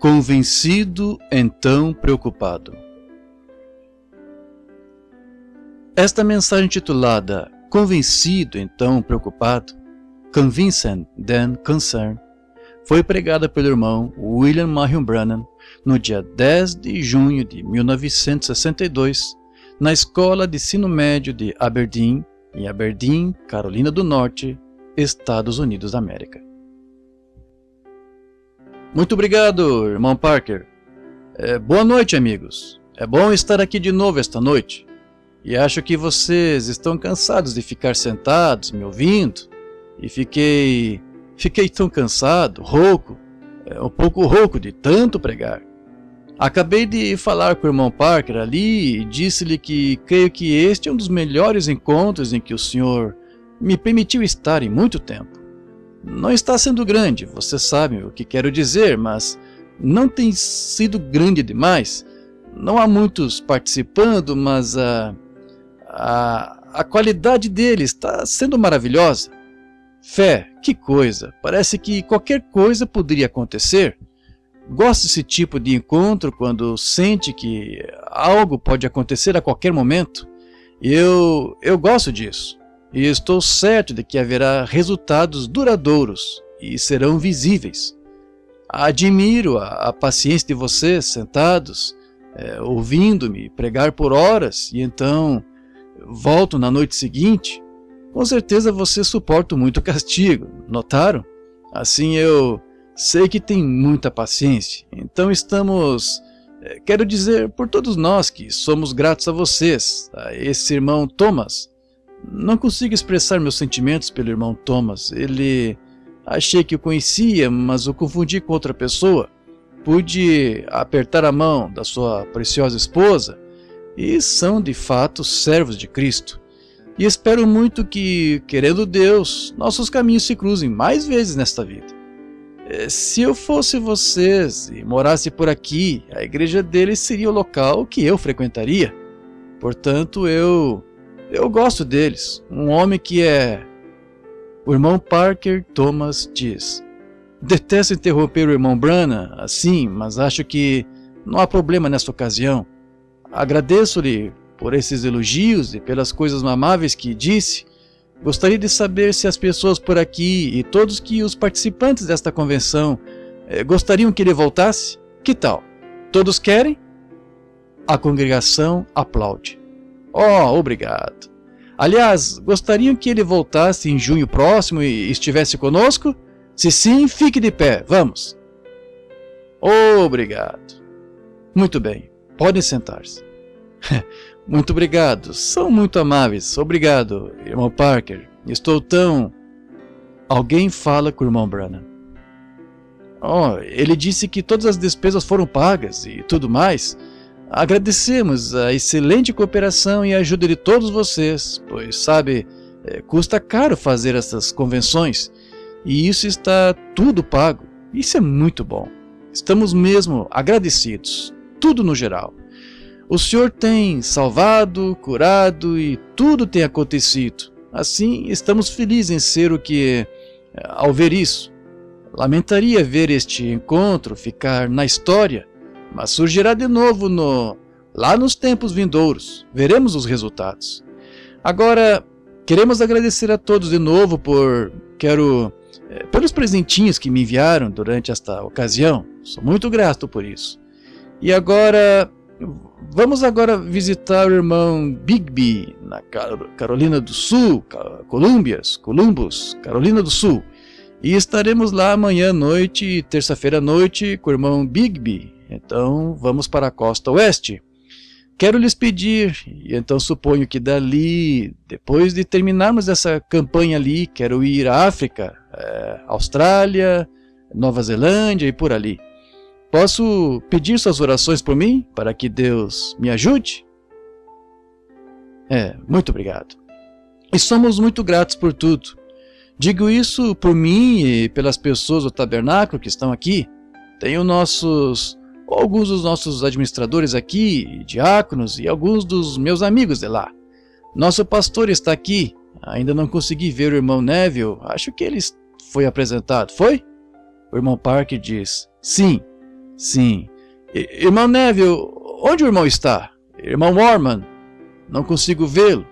Convencido, então preocupado. Esta mensagem titulada Convencido, então preocupado, Convinced, then Concerned, foi pregada pelo irmão William Marion Branham no dia 10 de junho de 1962, na Escola de Ensino Médio de Aberdeen, em Aberdeen, Carolina do Norte, Estados Unidos da América. Muito obrigado, irmão Parker. Boa noite, amigos. É bom estar aqui de novo esta noite. E acho que vocês estão cansados de ficar sentados, me ouvindo. E fiquei tão cansado, rouco, um pouco rouco de tanto pregar. Acabei de falar com o irmão Parker ali e disse-lhe que creio que este é um dos melhores encontros em que o senhor me permitiu estar em muito tempo. Não está sendo grande, você sabe o que quero dizer, mas não tem sido grande demais. Não há muitos participando, mas a qualidade dele está sendo maravilhosa. Fé, que coisa! Parece que qualquer coisa poderia acontecer. Gosto desse tipo de encontro quando sente que algo pode acontecer a qualquer momento. Eu gosto disso. E estou certo de que haverá resultados duradouros e serão visíveis. Admiro a paciência de vocês sentados, ouvindo-me pregar por horas e então volto na noite seguinte. Com certeza vocês suportam muito castigo, notaram? Assim eu sei que tem muita paciência. Então quero dizer por todos nós que somos gratos a vocês, a esse irmão Thomas. Não consigo expressar meus sentimentos pelo irmão Thomas. Achei que o conhecia, mas o confundi com outra pessoa. Pude apertar a mão da sua preciosa esposa e são de fato servos de Cristo. E espero muito que, querendo Deus, nossos caminhos se cruzem mais vezes nesta vida. Se eu fosse vocês e morasse por aqui, a igreja deles seria o local que eu frequentaria. Portanto, eu gosto deles. Um homem que é... O irmão Parker Thomas diz: detesto interromper o irmão Branham assim, mas acho que não há problema nesta ocasião. Agradeço-lhe por esses elogios e pelas coisas amáveis que disse. Gostaria de saber se as pessoas por aqui e todos que os participantes desta convenção gostariam que ele voltasse? Que tal? Todos querem? A congregação aplaude. Oh, obrigado. Aliás, gostariam que ele voltasse em junho próximo e estivesse conosco? Se sim, fique de pé, vamos. Obrigado. Muito bem, podem sentar-se. Muito obrigado, são muito amáveis. Obrigado, irmão Parker. Estou tão... Alguém fala com o irmão Branham. Oh, ele disse que todas as despesas foram pagas e tudo mais. Agradecemos a excelente cooperação e a ajuda de todos vocês, pois, sabe, custa caro fazer essas convenções, e isso está tudo pago. Isso é muito bom. Estamos mesmo agradecidos, tudo no geral. O Senhor tem salvado, curado e tudo tem acontecido. Assim, estamos felizes em ser o que, ao ver isso. Lamentaria ver este encontro ficar na história, mas surgirá de novo lá nos tempos vindouros. Veremos os resultados. Agora, queremos agradecer a todos de novo pelos presentinhos que me enviaram durante esta ocasião. Sou muito grato por isso. E agora, vamos visitar o irmão Bigby, na Carolina do Sul, Columbus, Carolina do Sul. E estaremos lá amanhã à noite e terça-feira à noite com o irmão Bigby. Então vamos para a costa oeste. Quero lhes pedir, e então suponho que dali, depois de terminarmos essa campanha ali, quero ir à África, Austrália, Nova Zelândia e por ali. Posso pedir suas orações por mim, para que Deus me ajude? Muito obrigado. E somos muito gratos por tudo. Digo isso por mim e pelas pessoas do tabernáculo que estão aqui. Tenho alguns dos nossos administradores aqui, diáconos e alguns dos meus amigos de lá. Nosso pastor está aqui. Ainda não consegui ver o irmão Neville. Acho que ele foi apresentado. Foi? O irmão Parker diz: sim. Sim. Irmão Neville, onde o irmão está? Irmão Orman, não consigo vê-lo.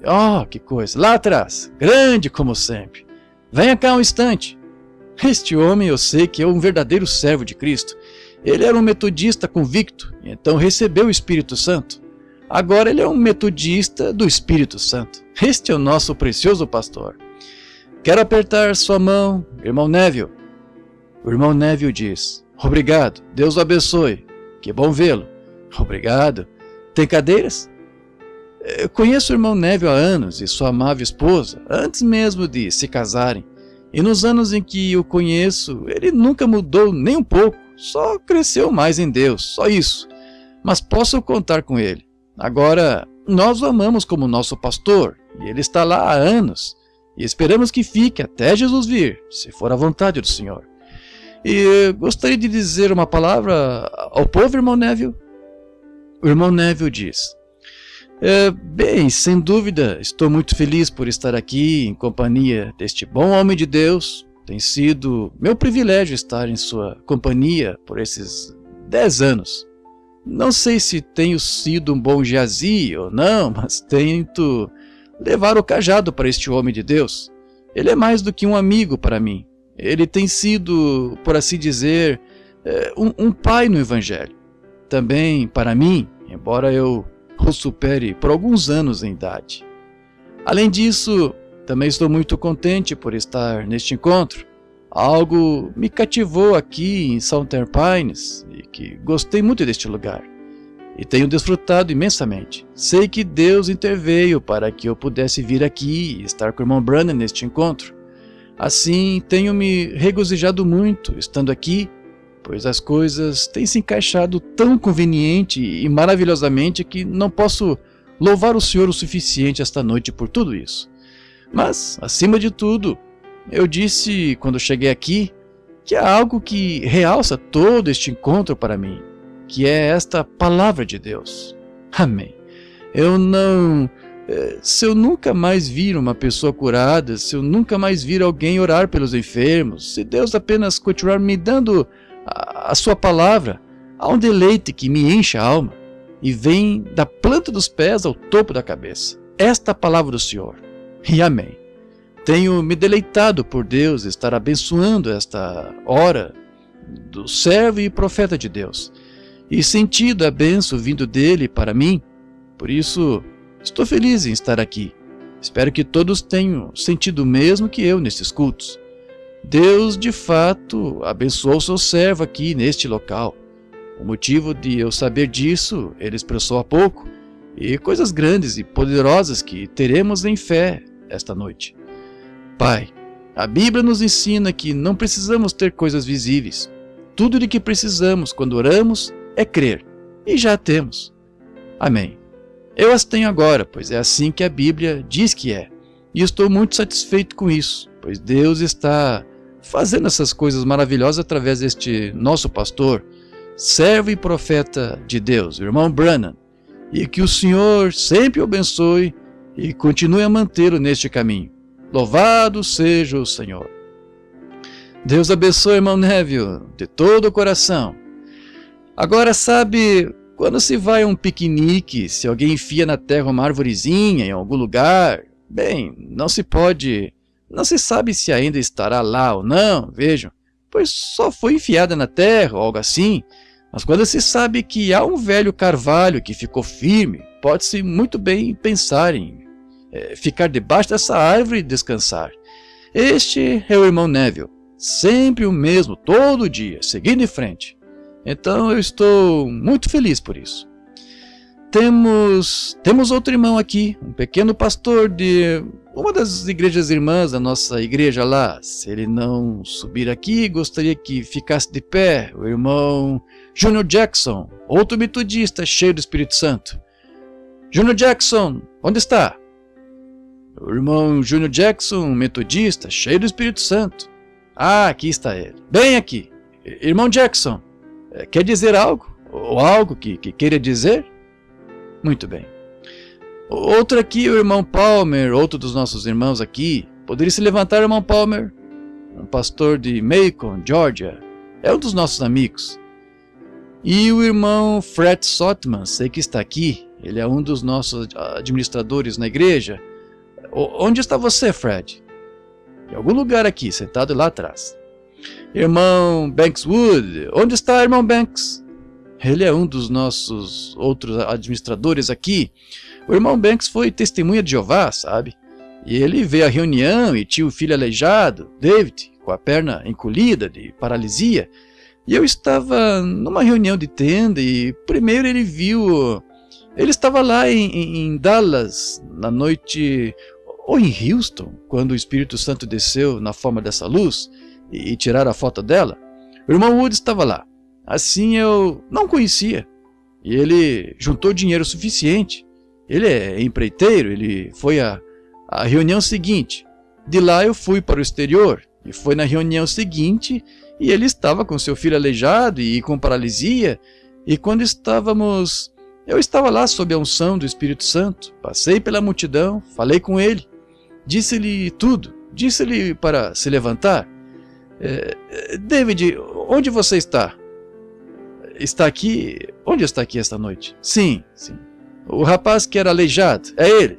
Oh, que coisa, lá atrás, grande como sempre. Venha cá um instante. Este homem eu sei que é um verdadeiro servo de Cristo. Ele era um metodista convicto, e então recebeu o Espírito Santo. Agora ele é um metodista do Espírito Santo. Este é o nosso precioso pastor. Quero apertar sua mão, irmão Neville. O irmão Neville diz: obrigado, Deus o abençoe. Que bom vê-lo. Obrigado. Tem cadeiras? Eu conheço o irmão Neville há anos e sua amável esposa, antes mesmo de se casarem. E nos anos em que o conheço, ele nunca mudou nem um pouco, só cresceu mais em Deus, só isso. Mas posso contar com ele. Agora, nós o amamos como nosso pastor, e ele está lá há anos, e esperamos que fique até Jesus vir, se for a vontade do Senhor. E gostaria de dizer uma palavra ao povo, irmão Neville? O irmão Neville diz: bem, sem dúvida, estou muito feliz por estar aqui em companhia deste bom homem de Deus. Tem sido meu privilégio estar em sua companhia por esses 10 anos. Não sei se tenho sido um bom jazi ou não, mas tento levar o cajado para este homem de Deus. Ele é mais do que um amigo para mim. Ele tem sido, por assim dizer, um pai no Evangelho. Também para mim, embora eu o supere por alguns anos em idade. Além disso, também estou muito contente por estar neste encontro. Algo me cativou aqui em Southern Pines e que gostei muito deste lugar. E tenho desfrutado imensamente. Sei que Deus interveio para que eu pudesse vir aqui e estar com o irmão Branham neste encontro. Assim, tenho me regozijado muito estando aqui, pois as coisas têm se encaixado tão conveniente e maravilhosamente que não posso louvar o Senhor o suficiente esta noite por tudo isso. Mas, acima de tudo, eu disse quando cheguei aqui que há algo que realça todo este encontro para mim, que é esta palavra de Deus. Amém. Se eu nunca mais vir uma pessoa curada, se eu nunca mais vir alguém orar pelos enfermos, se Deus apenas continuar me dando a sua palavra, há um deleite que me enche a alma e vem da planta dos pés ao topo da cabeça. Esta é a palavra do Senhor. E amém. Tenho me deleitado por Deus estar abençoando esta hora do servo e profeta de Deus e sentido a bênção vindo dele para mim. Por isso, estou feliz em estar aqui. Espero que todos tenham sentido o mesmo que eu nesses cultos. Deus, de fato, abençoou seu servo aqui neste local. O motivo de eu saber disso, ele expressou há pouco, e coisas grandes e poderosas que teremos em fé esta noite. Pai, a Bíblia nos ensina que não precisamos ter coisas visíveis. Tudo de que precisamos quando oramos é crer, e já temos. Amém. Eu as tenho agora, pois é assim que a Bíblia diz que é, e estou muito satisfeito com isso, pois Deus está fazendo essas coisas maravilhosas através deste nosso pastor, servo e profeta de Deus, o irmão Branham, e que o Senhor sempre o abençoe e continue a mantê-lo neste caminho. Louvado seja o Senhor. Deus abençoe, irmão Neville, de todo o coração. Agora, sabe, quando se vai a um piquenique, se alguém enfia na terra uma arvorezinha em algum lugar, bem, não se sabe se ainda estará lá ou não, vejam, pois só foi enfiada na terra ou algo assim. Mas quando se sabe que há um velho carvalho que ficou firme, pode-se muito bem pensar em ficar debaixo dessa árvore e descansar. Este é o irmão Neville, sempre o mesmo, todo dia, seguindo em frente. Então eu estou muito feliz por isso. Temos outro irmão aqui, um pequeno pastor de uma das igrejas irmãs da nossa igreja lá. Se ele não subir aqui, gostaria que ficasse de pé. O irmão Junior Jackson, outro metodista cheio do Espírito Santo. Junior Jackson, onde está? O irmão Junior Jackson, metodista, cheio do Espírito Santo. Ah, aqui está ele. Bem aqui. Irmão Jackson, quer dizer algo? Ou algo que queira dizer? Muito bem. Outro aqui, o irmão Palmer, outro dos nossos irmãos aqui. Poderia se levantar, irmão Palmer? Um pastor de Macon, Georgia. É um dos nossos amigos. E o irmão Fred Sotman, sei que está aqui. Ele é um dos nossos administradores na igreja. Onde está você, Fred? Em algum lugar aqui, sentado lá atrás. Irmão Bankswood. Onde está, irmão Banks? Ele é um dos nossos outros administradores aqui. O irmão Banks foi testemunha de Jeová, sabe? E ele veio à reunião e tinha o filho aleijado, David, com a perna encolhida de paralisia. E eu estava numa reunião de tenda e primeiro ele viu... Ele estava lá em Dallas, na noite... Ou em Houston, quando o Espírito Santo desceu na forma dessa luz e tiraram a foto dela. O irmão Wood estava lá. Assim eu não conhecia. E ele juntou dinheiro suficiente. Ele é empreiteiro, ele foi à reunião seguinte. De lá eu fui para o exterior e foi na reunião seguinte e ele estava com seu filho aleijado e com paralisia. E quando eu estava lá sob a unção do Espírito Santo, passei pela multidão, falei com ele, disse-lhe tudo, disse-lhe para se levantar. David, onde você está? Está aqui? Onde está aqui esta noite? Sim, sim. O rapaz que era aleijado, é ele.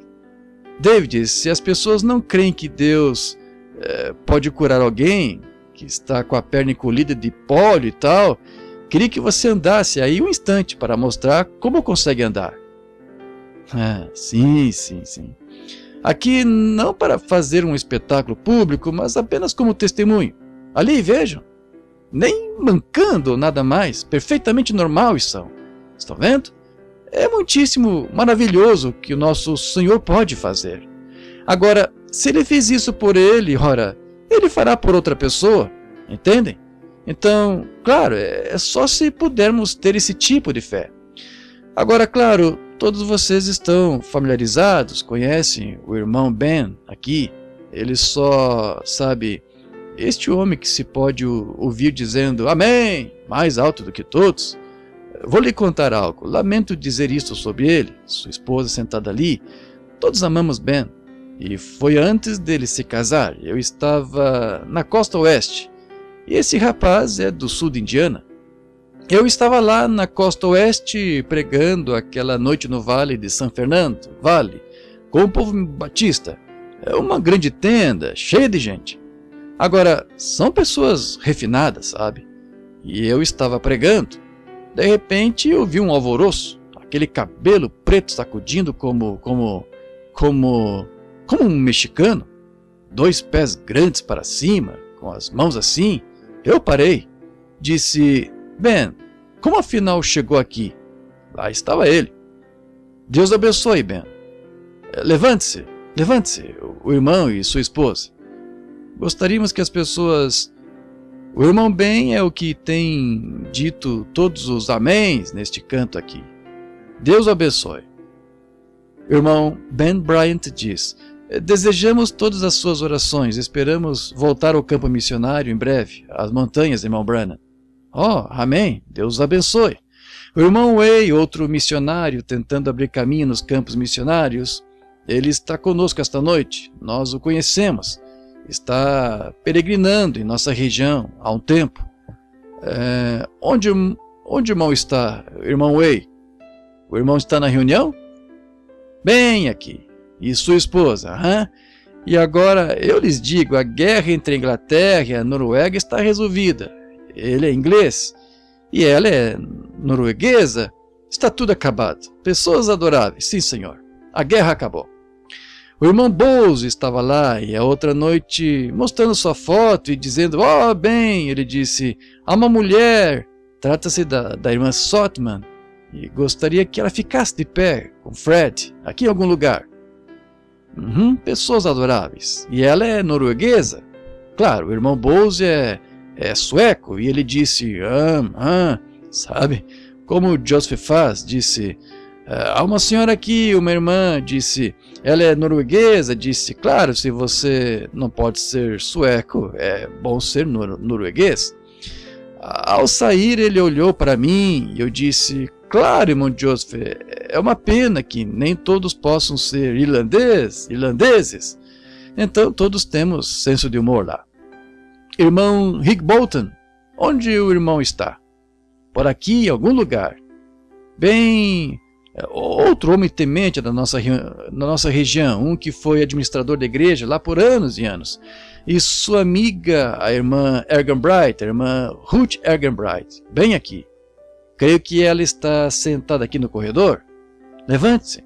David, se as pessoas não creem que Deus pode curar alguém que está com a perna encolhida de pólio e tal, queria que você andasse aí um instante para mostrar como consegue andar. Sim. Aqui não para fazer um espetáculo público, mas apenas como testemunho. Ali, vejam. Nem mancando ou nada mais. Perfeitamente normal estão. Estão vendo? É muitíssimo maravilhoso que o nosso Senhor pode fazer. Agora, se ele fez isso por ele, ora, ele fará por outra pessoa. Entendem? Então, claro, é só se pudermos ter esse tipo de fé. Agora, claro, todos vocês estão familiarizados, conhecem o irmão Ben aqui. Ele só, sabe, este homem que se pode ouvir dizendo amém, mais alto do que todos. Vou lhe contar algo, lamento dizer isto sobre ele, sua esposa sentada ali. Todos amamos Ben, e foi antes dele se casar. Eu estava na costa oeste, e esse rapaz é do sul de Indiana. Eu estava lá na costa oeste pregando aquela noite no Vale de San Fernando, com o povo batista. É uma grande tenda, cheia de gente. Agora, são pessoas refinadas, sabe? E eu estava pregando. De repente eu vi um alvoroço, aquele cabelo preto sacudindo como um mexicano, 2 pés grandes para cima, com as mãos assim. Eu parei, disse, Ben, como afinal chegou aqui? Lá estava ele. Deus abençoe, Ben. Levante-se, o irmão e sua esposa. Gostaríamos que as pessoas... O irmão Ben é o que tem dito todos os améns neste canto aqui. Deus o abençoe. O irmão Ben Bryant diz, desejamos todas as suas orações, esperamos voltar ao campo missionário em breve, às montanhas, irmão Branham. Oh, amém, Deus os abençoe. O irmão Way, outro missionário, tentando abrir caminho nos campos missionários, ele está conosco esta noite, nós o conhecemos. Está peregrinando em nossa região há um tempo. Onde o irmão está, irmão Way? O irmão está na reunião? Bem aqui. E sua esposa? E agora eu lhes digo, a guerra entre a Inglaterra e a Noruega está resolvida. Ele é inglês e ela é norueguesa. Está tudo acabado. Pessoas adoráveis, sim senhor. A guerra acabou. O irmão Bowles estava lá e a outra noite mostrando sua foto e dizendo, bem, ele disse, há uma mulher, trata-se da irmã Sotman, e gostaria que ela ficasse de pé com Fred, aqui em algum lugar. Pessoas adoráveis. E ela é norueguesa? Claro, o irmão Bowles é sueco, e ele disse, sabe, como o Joseph faz, disse... há uma senhora aqui, uma irmã, disse, ela é norueguesa, disse, claro, se você não pode ser sueco, é bom ser norueguês. Ao sair, ele olhou para mim e eu disse, claro, irmão Joseph, é uma pena que nem todos possam ser irlandeses. Então, todos temos senso de humor lá. Irmão Rick Bolton, Onde o irmão está? Por aqui, em algum lugar. Bem, outro homem temente na nossa região, um que foi administrador da igreja lá por anos e anos. E sua amiga, a irmã Ergenbright, a irmã Ruth Ergenbright, bem aqui. Creio que ela está sentada aqui no corredor. Levante-se.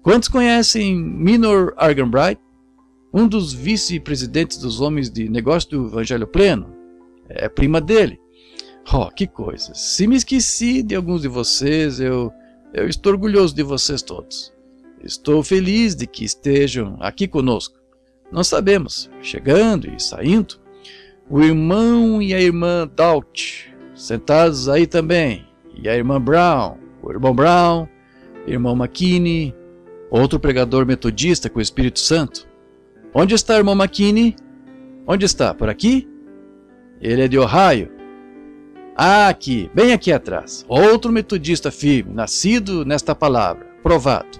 Quantos conhecem Minor Ergenbright? Um dos vice-presidentes dos homens de negócio do Evangelho Pleno. É prima dele. Oh, que coisa. Se me esqueci de alguns de vocês, eu estou orgulhoso de vocês todos. Estou feliz de que estejam aqui conosco. Nós sabemos, chegando e saindo, o irmão e a irmã Doubt, sentados aí também, e a irmã Brown, o irmão Brown, irmão McKinney, outro pregador metodista com o Espírito Santo. Onde está o irmão McKinney? Onde está? Por aqui? Ele é de Ohio. Ah, aqui, bem aqui atrás. Outro metodista firme, nascido nesta palavra, provado.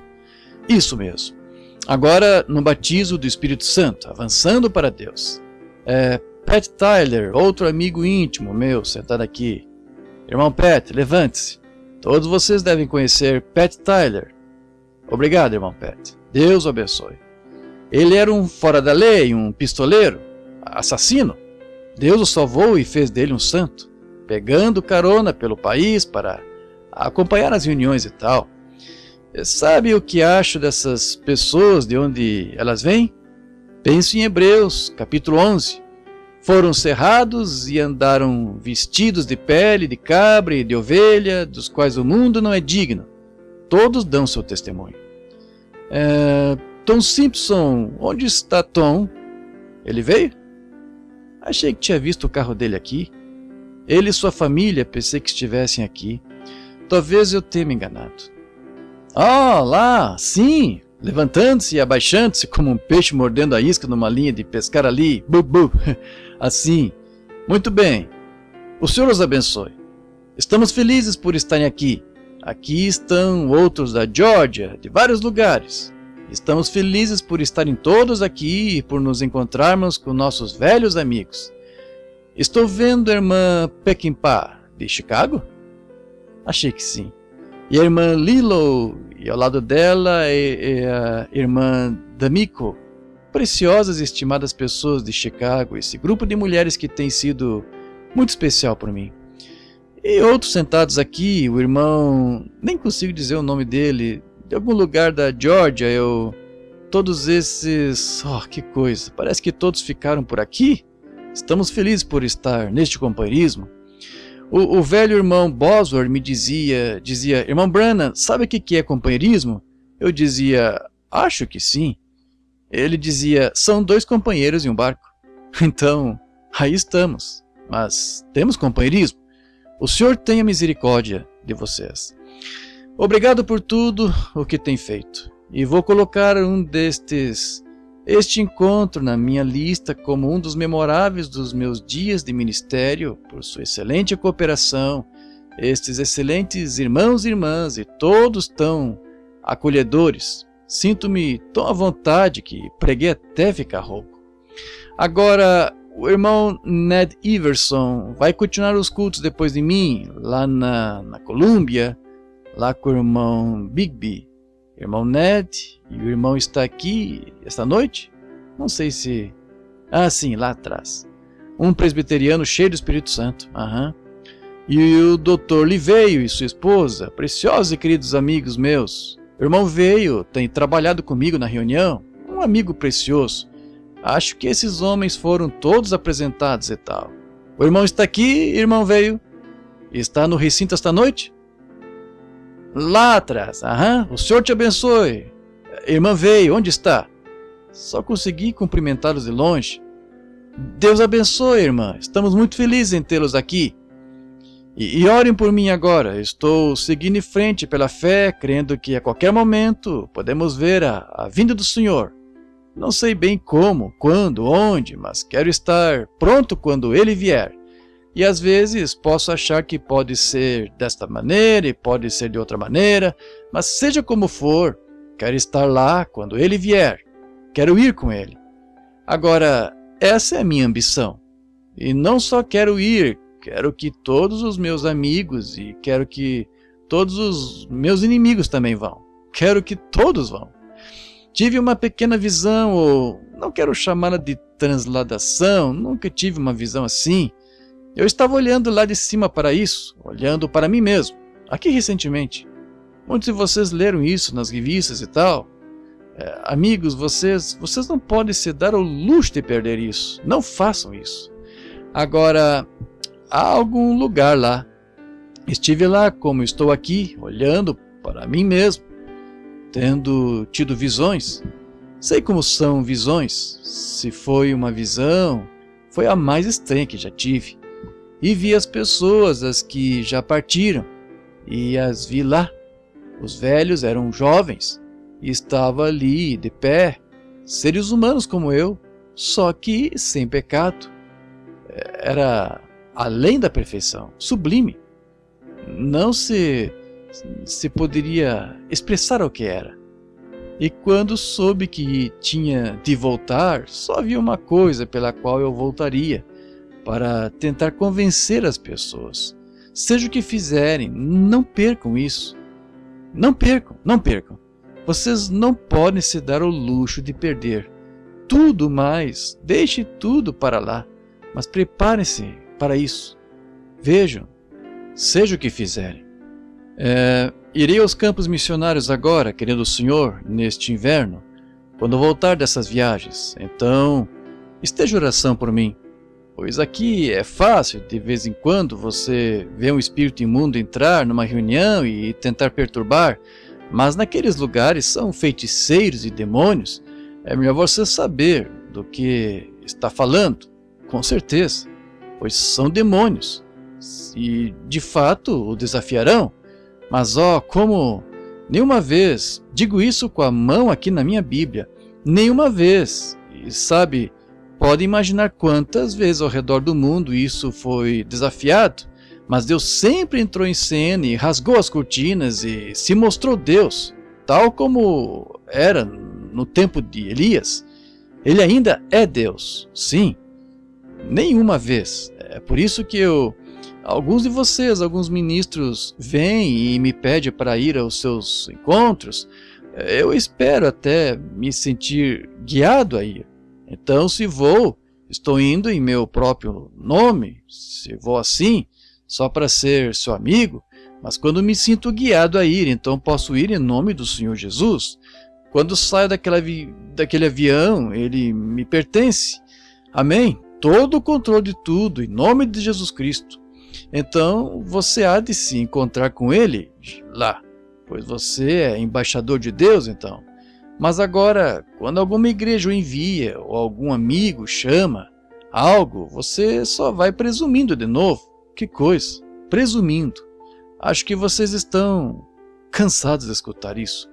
Isso mesmo. Agora no batismo do Espírito Santo, avançando para Deus. Pat Tyler, outro amigo íntimo meu, sentado aqui. Irmão Pat, levante-se. Todos vocês devem conhecer Pat Tyler. Obrigado, irmão Pat. Deus o abençoe. Ele era um fora da lei, um pistoleiro, assassino. Deus o salvou e fez dele um santo, pegando carona pelo país para acompanhar as reuniões e tal. Sabe o que acho dessas pessoas, de onde elas vêm? Penso em Hebreus, capítulo 11. Foram cerrados e andaram vestidos de pele de cabra e de ovelha, dos quais o mundo não é digno. Todos dão seu testemunho. Tom Simpson, onde está Tom? Ele veio? Achei que tinha visto o carro dele aqui. Ele e sua família pensei que estivessem aqui. Talvez eu tenha me enganado. Lá, sim, levantando-se e abaixando-se como um peixe mordendo a isca numa linha de pescar ali. Bu. Assim. Muito bem. O Senhor os abençoe. Estamos felizes por estarem aqui. Aqui estão outros da Geórgia, de vários lugares. Estamos felizes por estarem todos aqui e por nos encontrarmos com nossos velhos amigos. Estou vendo a irmã Peckinpah, de Chicago? Achei que sim. E a irmã Lilo, e ao lado dela é a irmã D'Amico. Preciosas e estimadas pessoas de Chicago, esse grupo de mulheres que tem sido muito especial para mim. E outros sentados aqui, o irmão, nem consigo dizer o nome dele, de algum lugar da Geórgia, todos esses... que coisa, parece que todos ficaram por aqui. Estamos felizes por estar neste companheirismo. O velho irmão Bosworth me dizia, irmão Branham, sabe o que é companheirismo? Eu dizia, acho que sim. Ele dizia, são dois companheiros em um barco. Então, aí estamos, mas temos companheirismo. O Senhor tenha misericórdia de vocês. Obrigado por tudo o que tem feito. E vou colocar este encontro na minha lista como um dos memoráveis dos meus dias de ministério, por sua excelente cooperação, estes excelentes irmãos e irmãs, e todos tão acolhedores. Sinto-me tão à vontade que preguei até ficar rouco. Agora, o irmão Ned Iverson vai continuar os cultos depois de mim, lá na Colômbia, lá com o irmão Bigby. Irmão Ned, e o irmão está aqui esta noite? Não sei se... sim, lá atrás. Um presbiteriano cheio do Espírito Santo. E o Dr. Lee veio e sua esposa, preciosos e queridos amigos meus. O irmão veio, tem trabalhado comigo na reunião, um amigo precioso. Acho que esses homens foram todos apresentados e tal. O irmão está aqui, irmão veio. Está no recinto esta noite? Lá atrás, o Senhor te abençoe. Irmã veio, onde está? Só consegui cumprimentá-los de longe. Deus abençoe, irmã, estamos muito felizes em tê-los aqui. E orem por mim agora, estou seguindo em frente pela fé, crendo que a qualquer momento podemos ver a vinda do Senhor. Não sei bem como, quando, onde, mas quero estar pronto quando Ele vier. E às vezes posso achar que pode ser desta maneira e pode ser de outra maneira, mas seja como for, quero estar lá quando Ele vier. Quero ir com Ele. Agora, essa é a minha ambição. E não só quero ir quero que todos os meus amigos e quero que todos os meus inimigos também vão. Quero que todos vão. Tive uma pequena visão, ou não quero chamá-la de transladação, nunca tive uma visão assim. Eu estava olhando lá de cima para isso, olhando para mim mesmo, aqui recentemente. Muitos de vocês leram isso nas revistas e tal. Amigos, vocês não podem se dar ao luxo de perder isso. Não façam isso. Agora, há algum lugar lá. Estive lá como estou aqui, olhando para mim mesmo, tendo tido visões. Sei como são visões. Se foi uma visão, foi a mais estranha que já tive. E vi as pessoas, as que já partiram, e as vi lá. Os velhos eram jovens, e estavam ali, de pé, seres humanos como eu, só que sem pecado. Era além da perfeição, sublime. Não se poderia expressar o que era. E quando soube que tinha de voltar, só havia uma coisa pela qual eu voltaria, para tentar convencer as pessoas. Seja o que fizerem, não percam isso. Não percam, não percam. Vocês não podem se dar ao luxo de perder. Tudo mais, deixe tudo para lá, mas preparem-se para isso. Vejam, seja o que fizerem. Irei aos campos missionários agora, querendo o Senhor, neste inverno, quando voltar dessas viagens. Então, esteja oração por mim, pois aqui é fácil, de vez em quando, você vê um espírito imundo entrar numa reunião e tentar perturbar, mas naqueles lugares são feiticeiros e demônios. É melhor você saber do que está falando, com certeza, pois são demônios, e de fato o desafiarão. Mas como nenhuma vez, digo isso com a mão aqui na minha Bíblia, nenhuma vez, e sabe, pode imaginar quantas vezes ao redor do mundo isso foi desafiado, mas Deus sempre entrou em cena e rasgou as cortinas e se mostrou Deus, tal como era no tempo de Elias. Ele ainda é Deus, sim, nenhuma vez. É por isso que alguns de vocês, alguns ministros, vêm e me pedem para ir aos seus encontros. Eu espero até me sentir guiado a ir. Então, se vou, estou indo em meu próprio nome, se vou assim, só para ser seu amigo, mas quando me sinto guiado a ir, então posso ir em nome do Senhor Jesus. Quando saio daquele avião, ele me pertence. Amém? Todo o controle de tudo, em nome de Jesus Cristo. Então, você há de se encontrar com ele lá, pois você é embaixador de Deus, então. Mas agora, quando alguma igreja o envia, ou algum amigo chama algo, você só vai presumindo de novo. Que coisa, presumindo. Acho que vocês estão cansados de escutar isso.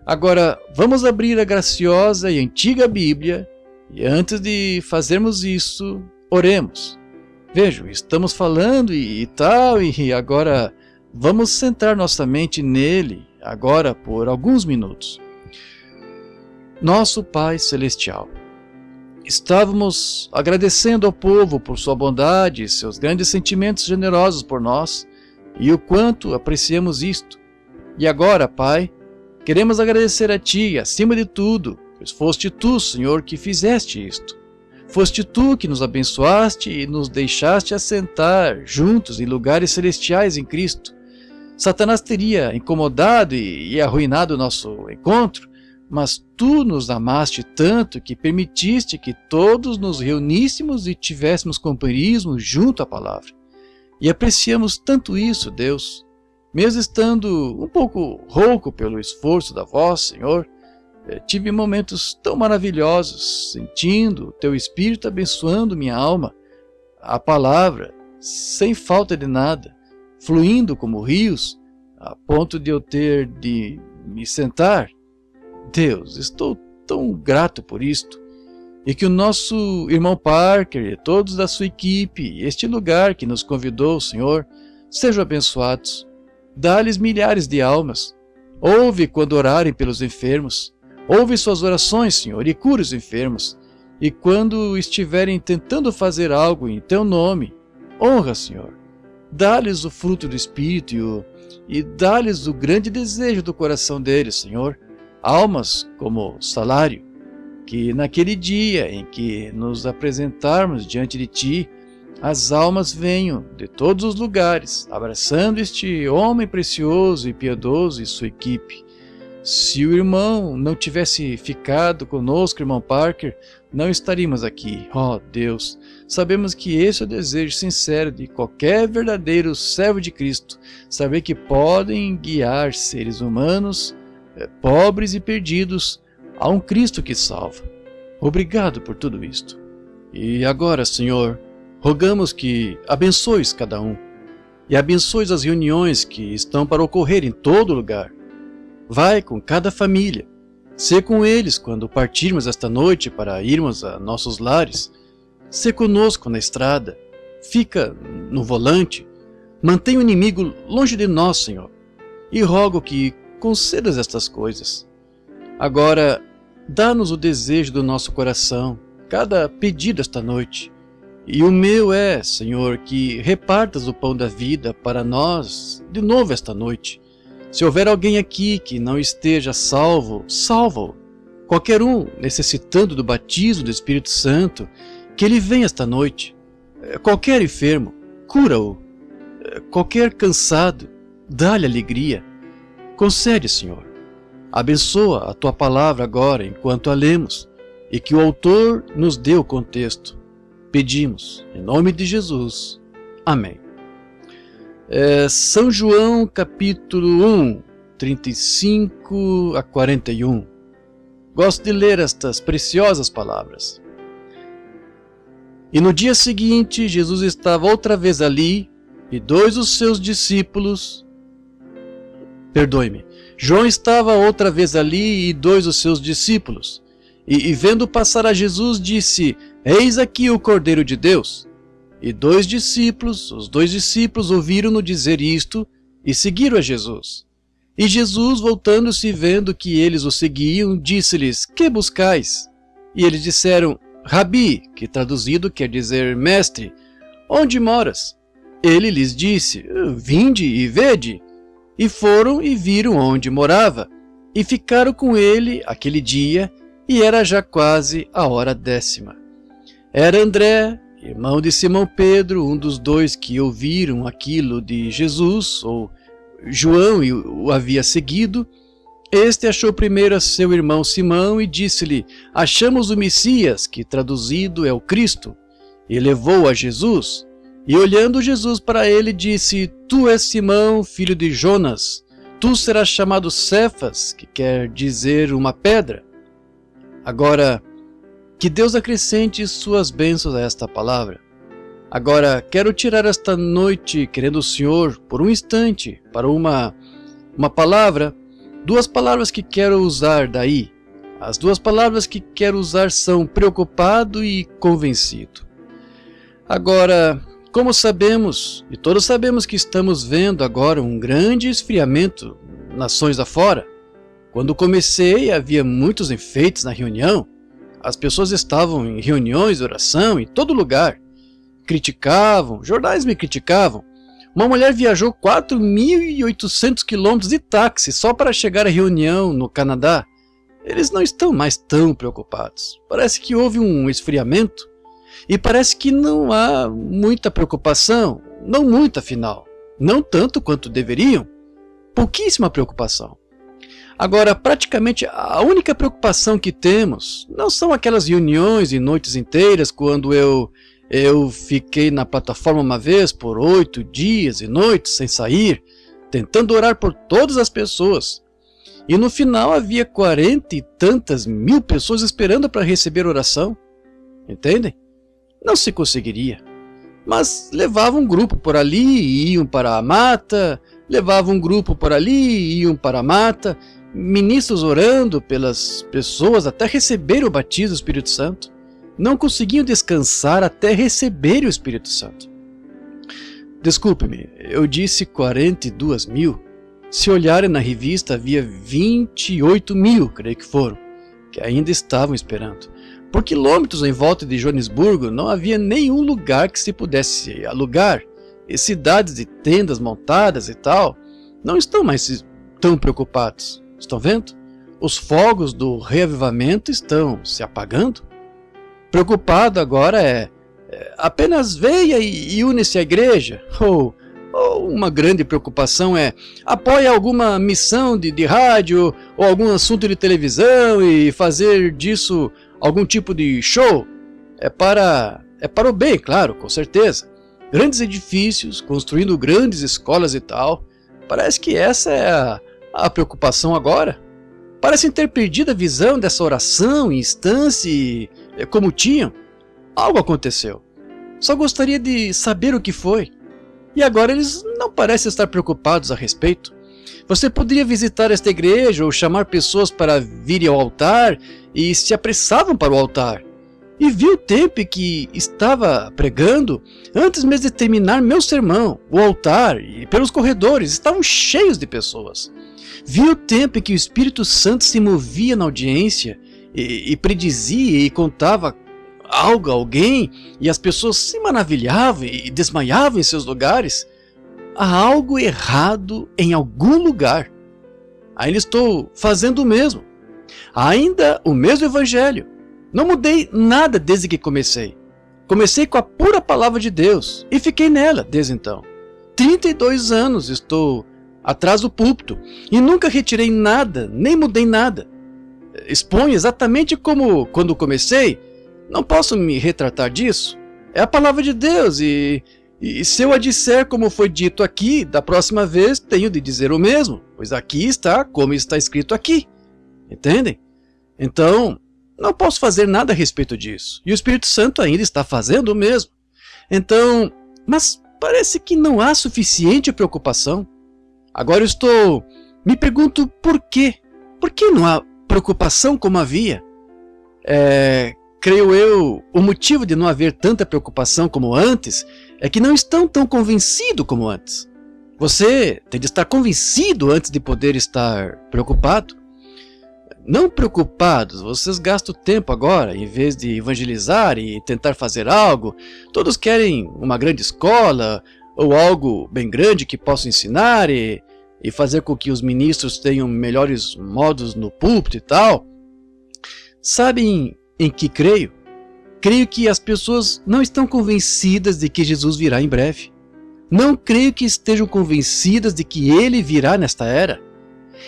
Agora, vamos abrir a graciosa e antiga Bíblia, e antes de fazermos isso, oremos. Vejam, estamos falando e tal, e agora vamos centrar nossa mente nele, agora por alguns minutos. Nosso Pai Celestial, estávamos agradecendo ao povo por sua bondade e seus grandes sentimentos generosos por nós, e o quanto apreciamos isto. E agora, Pai, queremos agradecer a Ti, acima de tudo, pois foste Tu, Senhor, que fizeste isto. Foste Tu que nos abençoaste e nos deixaste assentar juntos em lugares celestiais em Cristo. Satanás teria incomodado e arruinado o nosso encontro, mas Tu nos amaste tanto que permitiste que todos nos reuníssemos e tivéssemos companheirismo junto à palavra. E apreciamos tanto isso, Deus. Mesmo estando um pouco rouco pelo esforço da voz, Senhor, tive momentos tão maravilhosos, sentindo o Teu Espírito abençoando minha alma, a palavra, sem falta de nada, fluindo como rios, a ponto de eu ter de me sentar. Deus, estou tão grato por isto, e que o nosso irmão Parker e todos da sua equipe, este lugar que nos convidou, Senhor, sejam abençoados. Dá-lhes milhares de almas. Ouve quando orarem pelos enfermos. Ouve suas orações, Senhor, e cura os enfermos. E quando estiverem tentando fazer algo em Teu nome, Honra, Senhor. Dá-lhes o fruto do Espírito e dá-lhes o grande desejo do coração deles, Senhor. Almas como salário, que naquele dia em que nos apresentarmos diante de Ti, as almas venham de todos os lugares, abraçando este homem precioso e piedoso e sua equipe. Se o irmão não tivesse ficado conosco, irmão Parker, não estaríamos aqui. Oh Deus, sabemos que esse é o desejo sincero de qualquer verdadeiro servo de Cristo, saber que podem guiar seres humanos, pobres e perdidos, a um Cristo que salva. Obrigado por tudo isto. E agora, Senhor, rogamos que abençoes cada um e abençoes as reuniões que estão para ocorrer em todo lugar. Vai com cada família, sê com eles quando partirmos esta noite para irmos a nossos lares. Sê conosco na estrada, fica no volante, mantém o inimigo longe de nós, Senhor, e rogo que concedas estas coisas. Agora, dá-nos o desejo do nosso coração, cada pedido esta noite. E o meu é, Senhor, que repartas o pão da vida para nós de novo esta noite. Se houver alguém aqui que não esteja salvo, salva-o. Qualquer um necessitando do batismo do Espírito Santo, que ele venha esta noite. Qualquer enfermo, cura-o. Qualquer cansado, dá-lhe alegria. Concede, Senhor. Abençoa a Tua palavra agora enquanto a lemos, e que o autor nos dê o contexto. Pedimos, em nome de Jesus. Amém. São João capítulo 1, 35 a 41. Gosto de ler estas preciosas palavras. E no dia seguinte, Jesus estava outra vez ali, e dois dos seus discípulos... João estava outra vez ali, e dois dos seus discípulos. E vendo passar a Jesus, disse: Eis aqui o Cordeiro de Deus. E os dois discípulos ouviram-no dizer isto, e seguiram a Jesus. E Jesus, voltando-se e vendo que eles o seguiam, disse-lhes: Que buscais? E eles disseram: Rabi, que traduzido quer dizer mestre, onde moras? Ele lhes disse: Vinde e vede. E foram e viram onde morava, e ficaram com ele aquele dia, e era já quase a hora 10ª. Era André, irmão de Simão Pedro, um dos dois que ouviram aquilo de Jesus, ou João, e o havia seguido. Este achou primeiro a seu irmão Simão e disse-lhe: Achamos o Messias, que traduzido é o Cristo. E levou a Jesus. E olhando Jesus para ele, disse: Tu és Simão, filho de Jonas. Tu serás chamado Cefas, que quer dizer uma pedra. Agora, que Deus acrescente suas bênçãos a esta palavra. Agora, quero tirar esta noite, querendo o Senhor, por um instante, para uma palavra, duas palavras que quero usar daí. As duas palavras que quero usar são preocupado e convencido. Agora, como sabemos, e todos sabemos que estamos vendo agora um grande esfriamento nações afora. Quando comecei, havia muitos enfeites na reunião. As pessoas estavam em reuniões de oração em todo lugar. Criticavam, jornais me criticavam. Uma mulher viajou 4.800 quilômetros de táxi só para chegar à reunião no Canadá. Eles não estão mais tão preocupados. Parece que houve um esfriamento. E parece que não há muita preocupação. Não muita, afinal. Não tanto quanto deveriam. Pouquíssima preocupação. Agora, praticamente a única preocupação que temos não são aquelas reuniões e noites inteiras quando eu fiquei na plataforma uma vez por 8 dias e noites sem sair, tentando orar por todas as pessoas. E no final havia 40 e tantas mil pessoas esperando para receber oração. Entendem? Não se conseguiria. Mas levava um grupo por ali e iam para a mata, levava um grupo por ali e iam para a mata, ministros orando pelas pessoas até receber o batismo do Espírito Santo. Não conseguiam descansar até receber o Espírito Santo. Desculpe-me, eu disse 42 mil. Se olharem na revista, havia 28 mil, creio que foram, que ainda estavam esperando. Por quilômetros em volta de Joanesburgo não havia nenhum lugar que se pudesse alugar. E cidades de tendas montadas e tal não estão mais tão preocupados. Estão vendo? Os fogos do reavivamento estão se apagando. Preocupado agora apenas venha e une-se à igreja. Ou uma grande preocupação apoie alguma missão de rádio ou algum assunto de televisão e fazer disso algum tipo de show. É para o bem, claro, com certeza. Grandes edifícios, construindo grandes escolas e tal. Parece que essa é a preocupação agora. Parecem ter perdido a visão dessa oração em instância como tinham. Algo aconteceu. Só gostaria de saber o que foi. E agora eles não parecem estar preocupados a respeito. Você poderia visitar esta igreja ou chamar pessoas para virem ao altar e se apressavam para o altar. E vi o tempo que estava pregando antes mesmo de terminar meu sermão. O altar e pelos corredores estavam cheios de pessoas. Vi o tempo em que o Espírito Santo se movia na audiência e predizia e contava algo a alguém e as pessoas se maravilhavam e desmaiavam em seus lugares. Há algo errado em algum lugar. Ainda estou fazendo o mesmo. Ainda o mesmo evangelho. Não mudei nada desde que comecei. Comecei com a pura palavra de Deus e fiquei nela desde então. 32 anos estou atrás do púlpito e nunca retirei nada, nem mudei nada. Exponho exatamente como quando comecei. Não posso me retratar disso. É a palavra de Deus e se eu a disser como foi dito aqui, da próxima vez tenho de dizer o mesmo, pois aqui está como está escrito aqui. Entendem? Então, não posso fazer nada a respeito disso. E o Espírito Santo ainda está fazendo o mesmo. Então, mas parece que não há suficiente preocupação. Agora me pergunto por quê? Por que não há preocupação como havia? Creio eu, o motivo de não haver tanta preocupação como antes é que não estão tão convencidos como antes. Você tem de estar convencido antes de poder estar preocupado. Não preocupados, vocês gastam tempo agora, em vez de evangelizar e tentar fazer algo. Todos querem uma grande escola ou algo bem grande que possa ensinar e fazer com que os ministros tenham melhores modos no púlpito e tal. Sabem em que creio? Creio que as pessoas não estão convencidas de que Jesus virá em breve. Não creio que estejam convencidas de que Ele virá nesta era.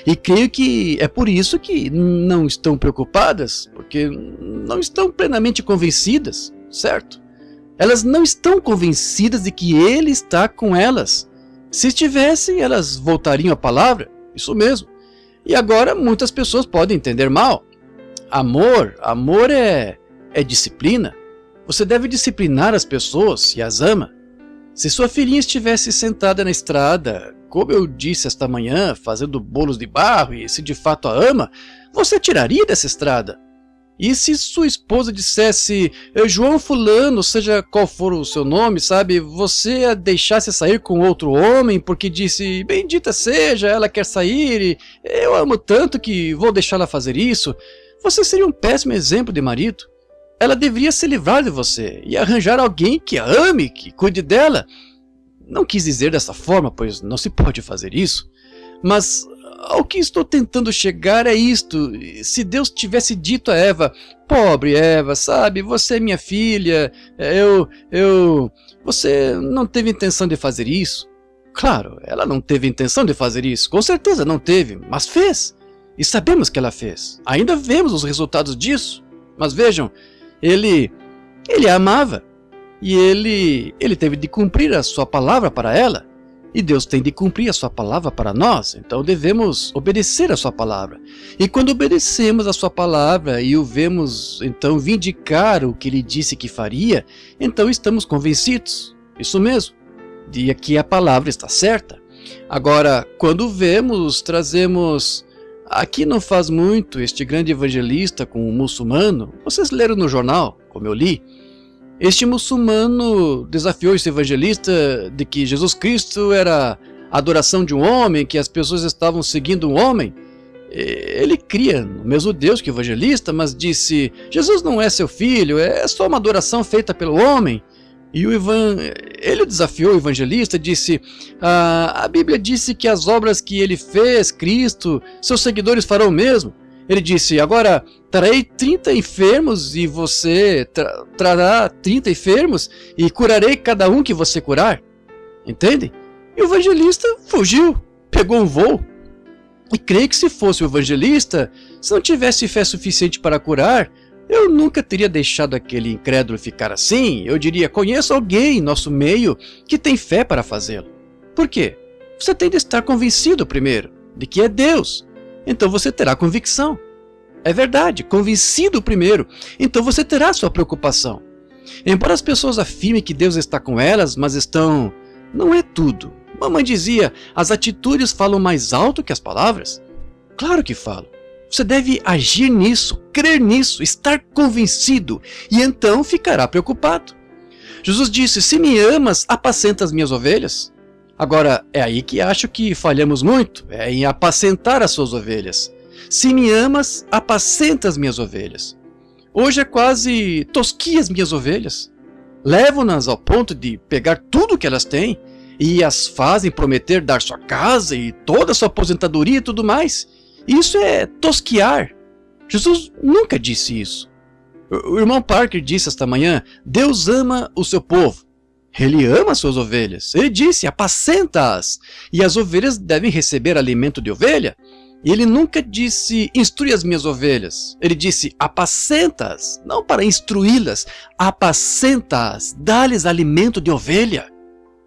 E creio que é por isso que não estão preocupadas, porque não estão plenamente convencidas, certo? Elas não estão convencidas de que Ele está com elas. Se estivessem, elas voltariam à palavra, isso mesmo. E agora muitas pessoas podem entender mal. Amor é disciplina. Você deve disciplinar as pessoas se as ama. Se sua filhinha estivesse sentada na estrada, como eu disse esta manhã, fazendo bolos de barro, e se de fato a ama, você tiraria dessa estrada. E se sua esposa dissesse, João fulano, seja qual for o seu nome, sabe, você a deixasse sair com outro homem porque disse, bendita seja, ela quer sair e eu amo tanto que vou deixá-la fazer isso, você seria um péssimo exemplo de marido. Ela deveria se livrar de você e arranjar alguém que a ame, que cuide dela. Não quis dizer dessa forma, pois não se pode fazer isso. Mas ao que estou tentando chegar é isto. Se Deus tivesse dito a Eva, pobre Eva, sabe, você é minha filha, você não teve intenção de fazer isso. Claro, ela não teve intenção de fazer isso, com certeza não teve, mas fez. E sabemos que ela fez. Ainda vemos os resultados disso. Mas vejam, ele a amava. E ele teve de cumprir a sua palavra para ela. E Deus tem de cumprir a sua palavra para nós. Então devemos obedecer a sua palavra. E quando obedecemos a sua palavra e o vemos então vindicar o que ele disse que faria, então estamos convencidos. Isso mesmo. De que a palavra está certa. Agora, quando trazemos... Aqui não faz muito este grande evangelista com um muçulmano, vocês leram no jornal, como eu li. Este muçulmano desafiou esse evangelista de que Jesus Cristo era a adoração de um homem, que as pessoas estavam seguindo um homem. Ele cria no mesmo Deus que o evangelista, mas disse: Jesus não é seu filho, é só uma adoração feita pelo homem. E ele desafiou o evangelista, disse: a Bíblia disse que as obras que ele fez, Cristo, seus seguidores farão o mesmo. Ele disse: agora trarei 30 enfermos e você trará 30 enfermos e curarei cada um que você curar. Entende? E o evangelista fugiu, pegou um voo. E creio que se fosse o evangelista, se não tivesse fé suficiente para curar, eu nunca teria deixado aquele incrédulo ficar assim. Eu diria: conheço alguém em nosso meio que tem fé para fazê-lo. Por quê? Você tem de estar convencido primeiro de que é Deus. Então você terá convicção. É verdade, convencido primeiro. Então você terá sua preocupação. Embora as pessoas afirmem que Deus está com elas, mas não é tudo. Mamãe dizia: as atitudes falam mais alto que as palavras. Claro que falam. Você deve agir nisso, crer nisso, estar convencido, e então ficará preocupado. Jesus disse: se me amas, apacenta as minhas ovelhas. Agora, é aí que acho que falhamos muito, é em apacentar as suas ovelhas. Se me amas, apacenta as minhas ovelhas. Hoje é quase tosquia as minhas ovelhas. Levo-nas ao ponto de pegar tudo que elas têm e as fazem prometer dar sua casa e toda a sua aposentadoria e tudo mais. Isso é tosquiar. Jesus nunca disse isso. O irmão Parker disse esta manhã: Deus ama o seu povo. Ele ama suas ovelhas. Ele disse: apacenta-as. E as ovelhas devem receber alimento de ovelha. E ele nunca disse: instrui as minhas ovelhas. Ele disse: apacenta-as. Não para instruí-las. Apacenta-as. Dá-lhes alimento de ovelha.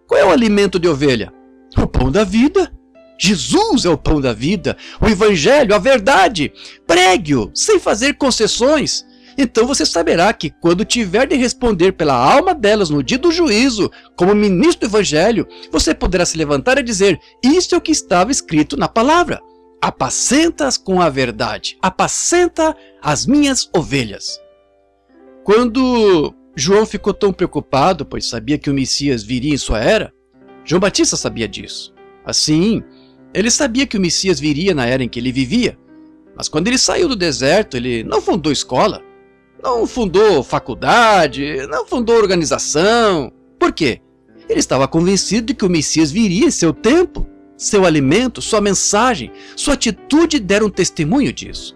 Qual é o alimento de ovelha? O pão da vida. Jesus é o pão da vida, o evangelho, a verdade. Pregue-o, sem fazer concessões. Então você saberá que quando tiver de responder pela alma delas no dia do juízo, como ministro do evangelho, você poderá se levantar e dizer: isso é o que estava escrito na palavra. Apacenta-as com a verdade. Apacenta as minhas ovelhas. Quando João ficou tão preocupado, pois sabia que o Messias viria em sua era, João Batista sabia disso. Assim, ele sabia que o Messias viria na era em que ele vivia. Mas quando ele saiu do deserto, ele não fundou escola, não fundou faculdade, não fundou organização. Por quê? Ele estava convencido de que o Messias viria em seu tempo. Seu alimento, sua mensagem, sua atitude deram testemunho disso.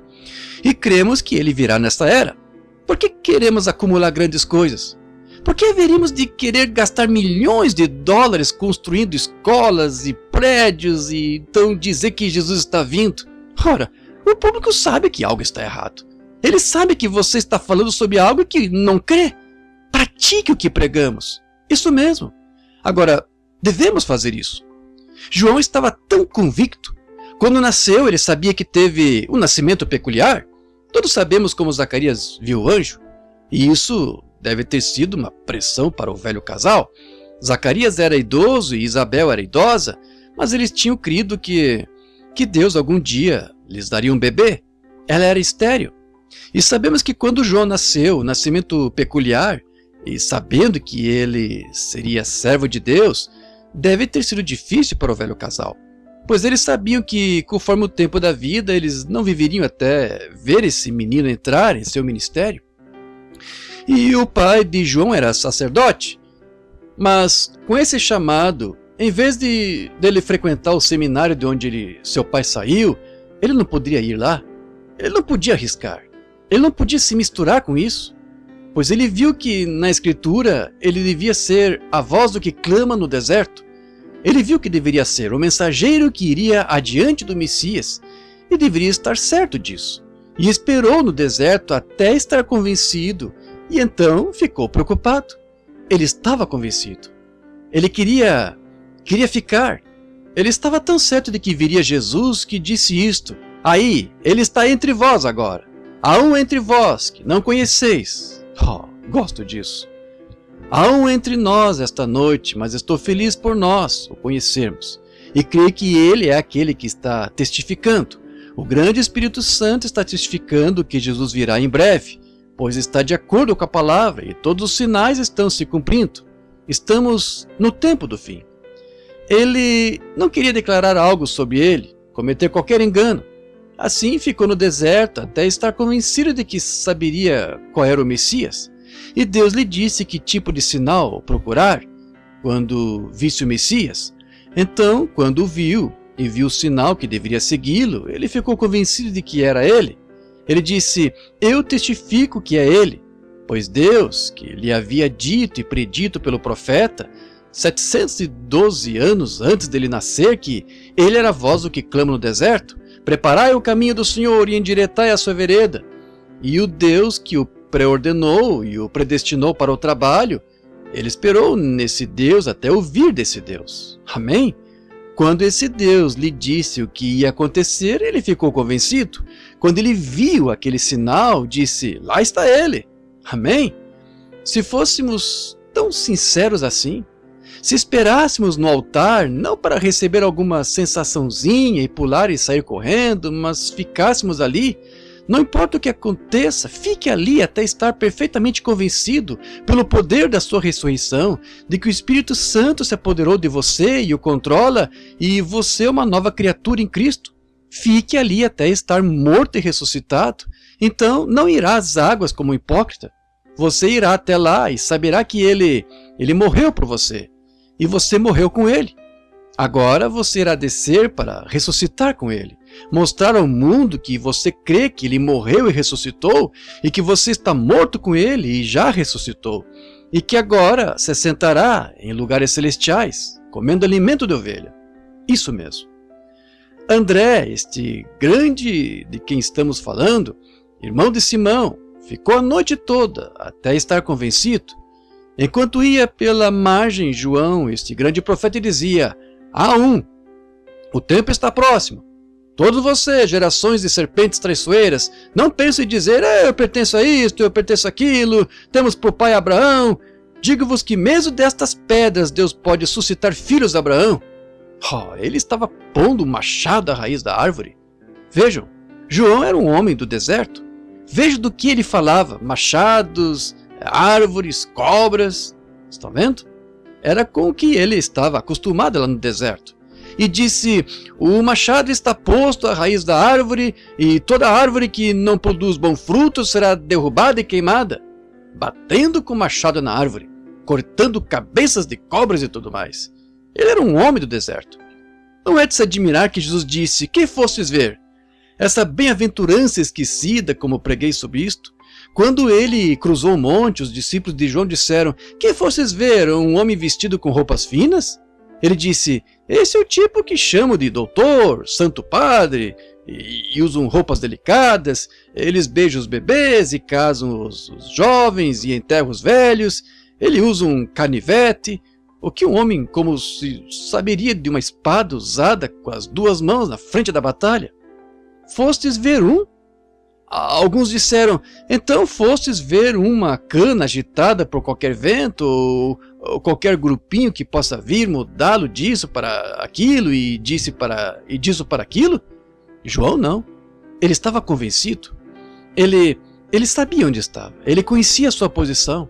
E cremos que ele virá nesta era. Por que queremos acumular grandes coisas? Por que haveríamos de querer gastar milhões de dólares construindo escolas e prédios e então dizer que Jesus está vindo? Ora, o público sabe que algo está errado. Ele sabe que você está falando sobre algo que não crê. Pratique o que pregamos. Isso mesmo. Agora, devemos fazer isso. João estava tão convicto. Quando nasceu, ele sabia que teve um nascimento peculiar. Todos sabemos como Zacarias viu o anjo. E isso deve ter sido uma pressão para o velho casal. Zacarias era idoso e Isabel era idosa, mas eles tinham crido que Deus algum dia lhes daria um bebê. Ela era estéril. E sabemos que quando João nasceu, o nascimento peculiar, e sabendo que ele seria servo de Deus, deve ter sido difícil para o velho casal, pois eles sabiam que, conforme o tempo da vida, eles não viveriam até ver esse menino entrar em seu ministério. E o pai de João era sacerdote, mas com esse chamado, em vez dele frequentar o seminário de onde seu pai saiu, ele não poderia ir lá, ele não podia arriscar, ele não podia se misturar com isso, pois ele viu que na escritura ele devia ser a voz do que clama no deserto. Ele viu que deveria ser o mensageiro que iria adiante do Messias e deveria estar certo disso. E esperou no deserto até estar convencido e então ficou preocupado. Ele estava convencido. Ele queria ficar. Ele estava tão certo de que viria Jesus que disse isto: aí, ele está entre vós agora. Há um entre vós que não conheceis. Oh, gosto disso. Há um entre nós esta noite, mas estou feliz por nós o conhecermos. E creio que ele é aquele que está testificando. O grande Espírito Santo está testificando que Jesus virá em breve, pois está de acordo com a palavra e todos os sinais estão se cumprindo. Estamos no tempo do fim. Ele não queria declarar algo sobre ele, cometer qualquer engano. Assim ficou no deserto até estar convencido de que saberia qual era o Messias. E Deus lhe disse que tipo de sinal procurar quando visse o Messias. Então, quando o viu e viu o sinal que deveria segui-lo, ele ficou convencido de que era ele. Ele disse: eu testifico que é ele, pois Deus, que lhe havia dito e predito pelo profeta, 712 anos antes dele nascer, que ele era a voz do que clama no deserto: preparai o caminho do Senhor e endireitai a sua vereda. E o Deus que o preordenou e o predestinou para o trabalho, ele esperou nesse Deus até ouvir desse Deus. Amém? Quando esse Deus lhe disse o que ia acontecer, ele ficou convencido. Quando ele viu aquele sinal, disse: lá está ele. Amém? Se fôssemos tão sinceros assim, se esperássemos no altar, não para receber alguma sensaçãozinha e pular e sair correndo, mas ficássemos ali, não importa o que aconteça, fique ali até estar perfeitamente convencido, pelo poder da sua ressurreição, de que o Espírito Santo se apoderou de você e o controla, e você é uma nova criatura em Cristo. Fique ali até estar morto e ressuscitado. Então não irá às águas como um hipócrita. Você irá até lá e saberá que ele morreu por você, e você morreu com ele. Agora você irá descer para ressuscitar com ele, mostrar ao mundo que você crê que ele morreu e ressuscitou, e que você está morto com ele e já ressuscitou, e que agora se sentará em lugares celestiais, comendo alimento de ovelha. Isso mesmo. André, este grande de quem estamos falando, irmão de Simão, ficou a noite toda até estar convencido. Enquanto ia pela margem, João, este grande profeta, dizia: o tempo está próximo. Todos vocês, gerações de serpentes traiçoeiras, não pensem em dizer: eu pertenço a isto, eu pertenço àquilo, temos por pai Abraão. Digo-vos que mesmo destas pedras Deus pode suscitar filhos de Abraão. Ele estava pondo um machado à raiz da árvore. Vejam, João era um homem do deserto. Veja do que ele falava: machados, árvores, cobras. Estão vendo? Era com o que ele estava acostumado lá no deserto. E disse: o machado está posto à raiz da árvore, e toda árvore que não produz bom fruto será derrubada e queimada. Batendo com o machado na árvore, cortando cabeças de cobras e tudo mais. Ele era um homem do deserto. Não é de se admirar que Jesus disse: que fostes ver? Essa bem-aventurança esquecida, como preguei sobre isto. Quando ele cruzou o monte, os discípulos de João disseram: que fostes ver? Um homem vestido com roupas finas? Ele disse: esse é o tipo que chamo de doutor, santo padre, e usam roupas delicadas, eles beijam os bebês e casam os jovens e enterram os velhos, ele usa um canivete, o que um homem como se saberia de uma espada usada com as duas mãos na frente da batalha. Fostes ver um? Alguns disseram: então fostes ver uma cana agitada por qualquer vento, ou qualquer grupinho que possa vir mudá-lo disso para aquilo e disso para aquilo? João não. Ele estava convencido. Ele sabia onde estava. Ele conhecia a sua posição.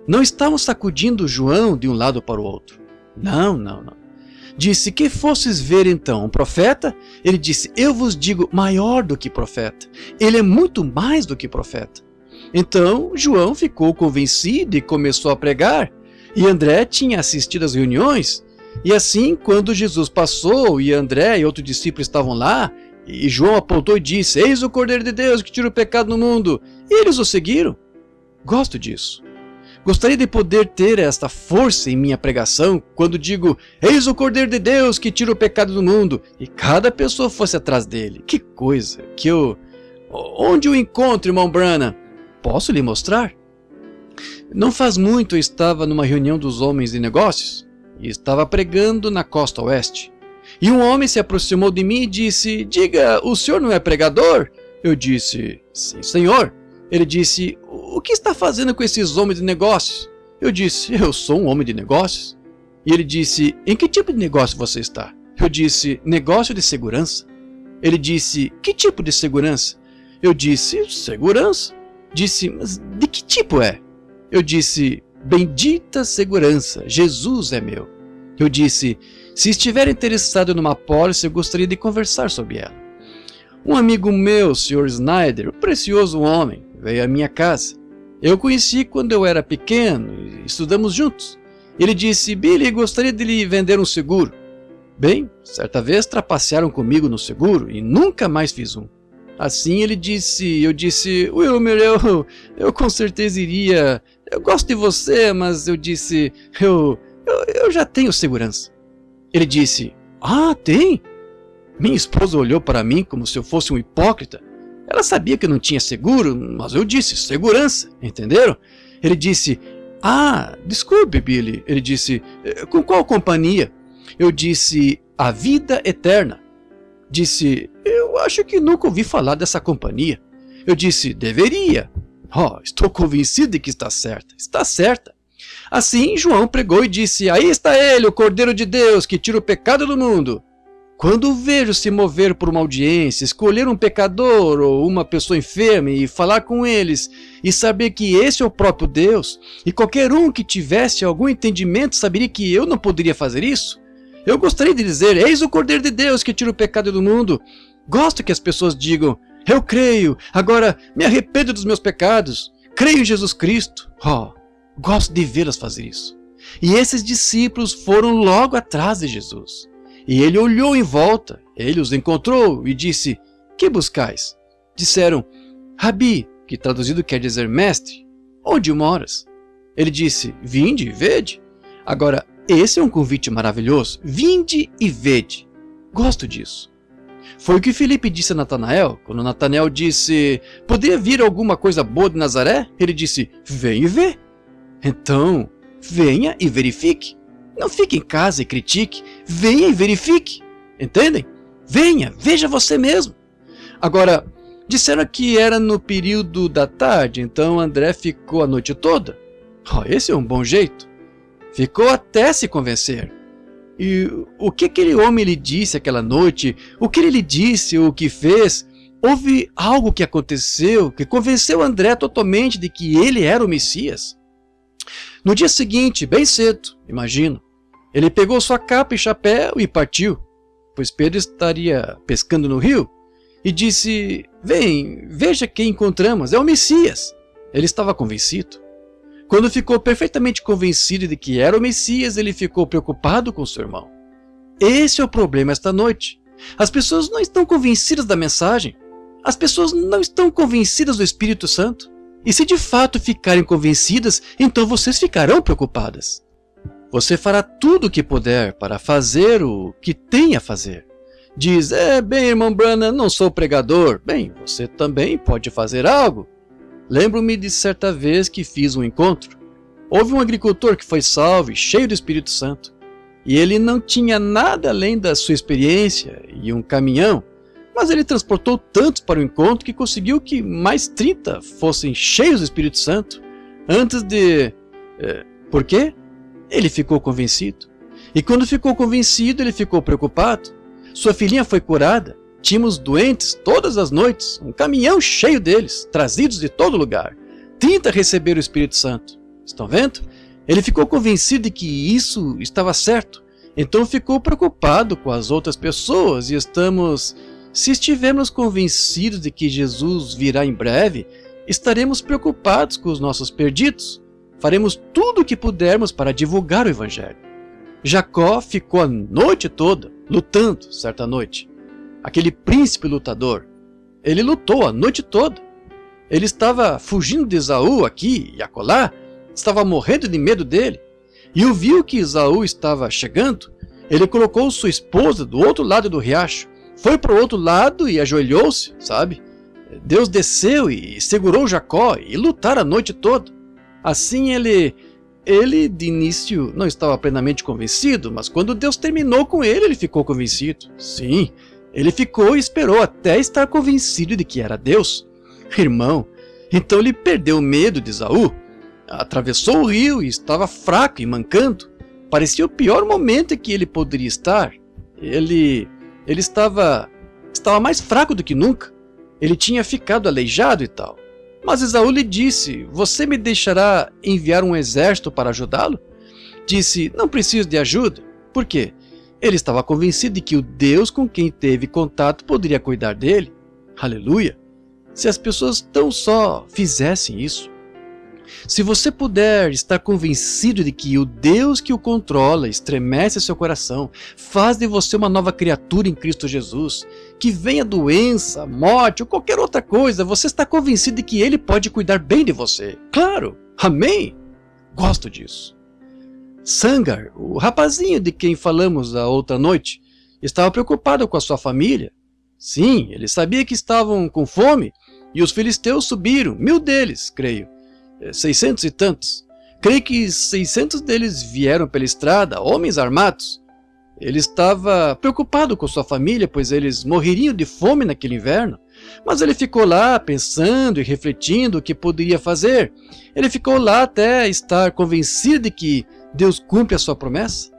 Não estavam sacudindo João de um lado para o outro. Não. Disse: que fosses ver então um profeta? Ele disse: eu vos digo, maior do que profeta. Ele é muito mais do que profeta. Então João ficou convencido e começou a pregar. E André tinha assistido às reuniões. E assim, quando Jesus passou e André e outro discípulo estavam lá, e João apontou e disse: eis o Cordeiro de Deus que tira o pecado do mundo. E eles o seguiram. Gosto disso. Gostaria de poder ter esta força em minha pregação quando digo: eis o Cordeiro de Deus que tira o pecado do mundo, e cada pessoa fosse atrás dele. Que coisa! Onde o encontro, irmão Branham? Posso lhe mostrar? Não faz muito eu estava numa reunião dos homens de negócios e estava pregando na costa oeste. E um homem se aproximou de mim e disse: diga, o senhor não é pregador? Eu disse: sim, senhor. Ele disse: o que está fazendo com esses homens de negócios? Eu disse: eu sou um homem de negócios. E ele disse: em que tipo de negócio você está? Eu disse: negócio de segurança. Ele disse: que tipo de segurança? Eu disse: segurança. Disse: mas de que tipo é? Eu disse: bendita segurança, Jesus é meu. Eu disse: se estiver interessado numa pólice, eu gostaria de conversar sobre ela. Um amigo meu, Sr. Snyder, um precioso homem, veio à minha casa. Eu o conheci quando eu era pequeno e estudamos juntos. Ele disse: Billy, gostaria de lhe vender um seguro. Bem, certa vez trapacearam comigo no seguro e nunca mais fiz um. Assim eu disse, Wilmer, eu com certeza iria, eu gosto de você, mas eu disse, eu já tenho segurança. Ele disse, tem? Minha esposa olhou para mim como se eu fosse um hipócrita. Ela sabia que eu não tinha seguro, mas eu disse, segurança, entenderam? Ele disse, desculpe, Billy. Ele disse, com qual companhia? Eu disse, a vida eterna. Disse, eu acho que nunca ouvi falar dessa companhia. Eu disse, deveria. Estou convencido de que está certa. Está certa. Assim, João pregou e disse, aí está ele, o Cordeiro de Deus, que tira o pecado do mundo. Quando o vejo se mover por uma audiência, escolher um pecador ou uma pessoa enferma e falar com eles, e saber que esse é o próprio Deus, e qualquer um que tivesse algum entendimento saberia que eu não poderia fazer isso, eu gostaria de dizer, eis o Cordeiro de Deus que tira o pecado do mundo. Gosto que as pessoas digam, eu creio, agora me arrependo dos meus pecados, creio em Jesus Cristo. Gosto de vê-las fazer isso. E esses discípulos foram logo atrás de Jesus. E ele olhou em volta, ele os encontrou e disse, que buscais? Disseram, Rabi, que traduzido quer dizer mestre, onde moras? Ele disse, vinde e vede. Agora, esse é um convite maravilhoso, vinde e vede. Gosto disso. Foi o que Filipe disse a Natanael, quando Natanael disse, poderia vir alguma coisa boa de Nazaré? Ele disse, vem e vê. Então, venha e verifique. Não fique em casa e critique, venha e verifique. Entendem? Venha, veja você mesmo. Agora, disseram que era no período da tarde, então André ficou a noite toda. Esse é um bom jeito. Ficou até se convencer. E o que aquele homem lhe disse aquela noite, o que ele lhe disse, o que fez, houve algo que aconteceu que convenceu André totalmente de que ele era o Messias. No dia seguinte, bem cedo, imagino, ele pegou sua capa e chapéu e partiu, pois Pedro estaria pescando no rio, e disse, vem, veja quem encontramos, é o Messias. Ele estava convencido. Quando ficou perfeitamente convencido de que era o Messias, ele ficou preocupado com seu irmão. Esse é o problema esta noite. As pessoas não estão convencidas da mensagem. As pessoas não estão convencidas do Espírito Santo. E se de fato ficarem convencidas, então vocês ficarão preocupadas. Você fará tudo o que puder para fazer o que tem a fazer. Diz, bem, irmão Branham, não sou pregador. Bem, você também pode fazer algo. Lembro-me de certa vez que fiz um encontro. Houve um agricultor que foi salvo e cheio do Espírito Santo. E ele não tinha nada além da sua experiência e um caminhão, mas ele transportou tantos para o encontro que conseguiu que mais 30 fossem cheios do Espírito Santo. Antes de... Por quê? Ele ficou convencido. E quando ficou convencido, ele ficou preocupado. Sua filhinha foi curada. Tínhamos doentes todas as noites, um caminhão cheio deles, trazidos de todo lugar. 30 receberam o Espírito Santo. Estão vendo? Ele ficou convencido de que isso estava certo. Então ficou preocupado com as outras pessoas e se estivermos convencidos de que Jesus virá em breve, estaremos preocupados com os nossos perdidos. Faremos tudo o que pudermos para divulgar o Evangelho. Jacó ficou a noite toda lutando, certa noite. Aquele príncipe lutador, ele lutou a noite toda. Ele estava fugindo de Esaú aqui e acolá, estava morrendo de medo dele. E ouviu que Esaú estava chegando, ele colocou sua esposa do outro lado do riacho, foi para o outro lado e ajoelhou-se, sabe? Deus desceu e segurou Jacó e lutaram a noite toda. Assim ele de início não estava plenamente convencido, mas quando Deus terminou com ele ficou convencido. Sim, ele ficou e esperou até estar convencido de que era Deus. Irmão, então ele perdeu o medo de Esaú, atravessou o rio e estava fraco e mancando. Parecia o pior momento em que ele poderia estar. Ele estava mais fraco do que nunca. Ele tinha ficado aleijado e tal. Mas Esaú lhe disse, você me deixará enviar um exército para ajudá-lo? Disse, não preciso de ajuda. Por quê? Ele estava convencido de que o Deus com quem teve contato poderia cuidar dele. Aleluia! Se as pessoas tão só fizessem isso. Se você puder estar convencido de que o Deus que o controla estremece seu coração, faz de você uma nova criatura em Cristo Jesus, que venha doença, morte ou qualquer outra coisa, você está convencido de que Ele pode cuidar bem de você. Claro! Amém! Gosto disso. Sangar, o rapazinho de quem falamos a outra noite, estava preocupado com a sua família. Sim, ele sabia que estavam com fome e os filisteus subiram, 1000 deles, creio. 600 e tantos. Creio que 600 deles vieram pela estrada, homens armados. Ele estava preocupado com sua família, pois eles morreriam de fome naquele inverno. Mas ele ficou lá pensando e refletindo o que poderia fazer. Ele ficou lá até estar convencido de que Deus cumpre a sua promessa.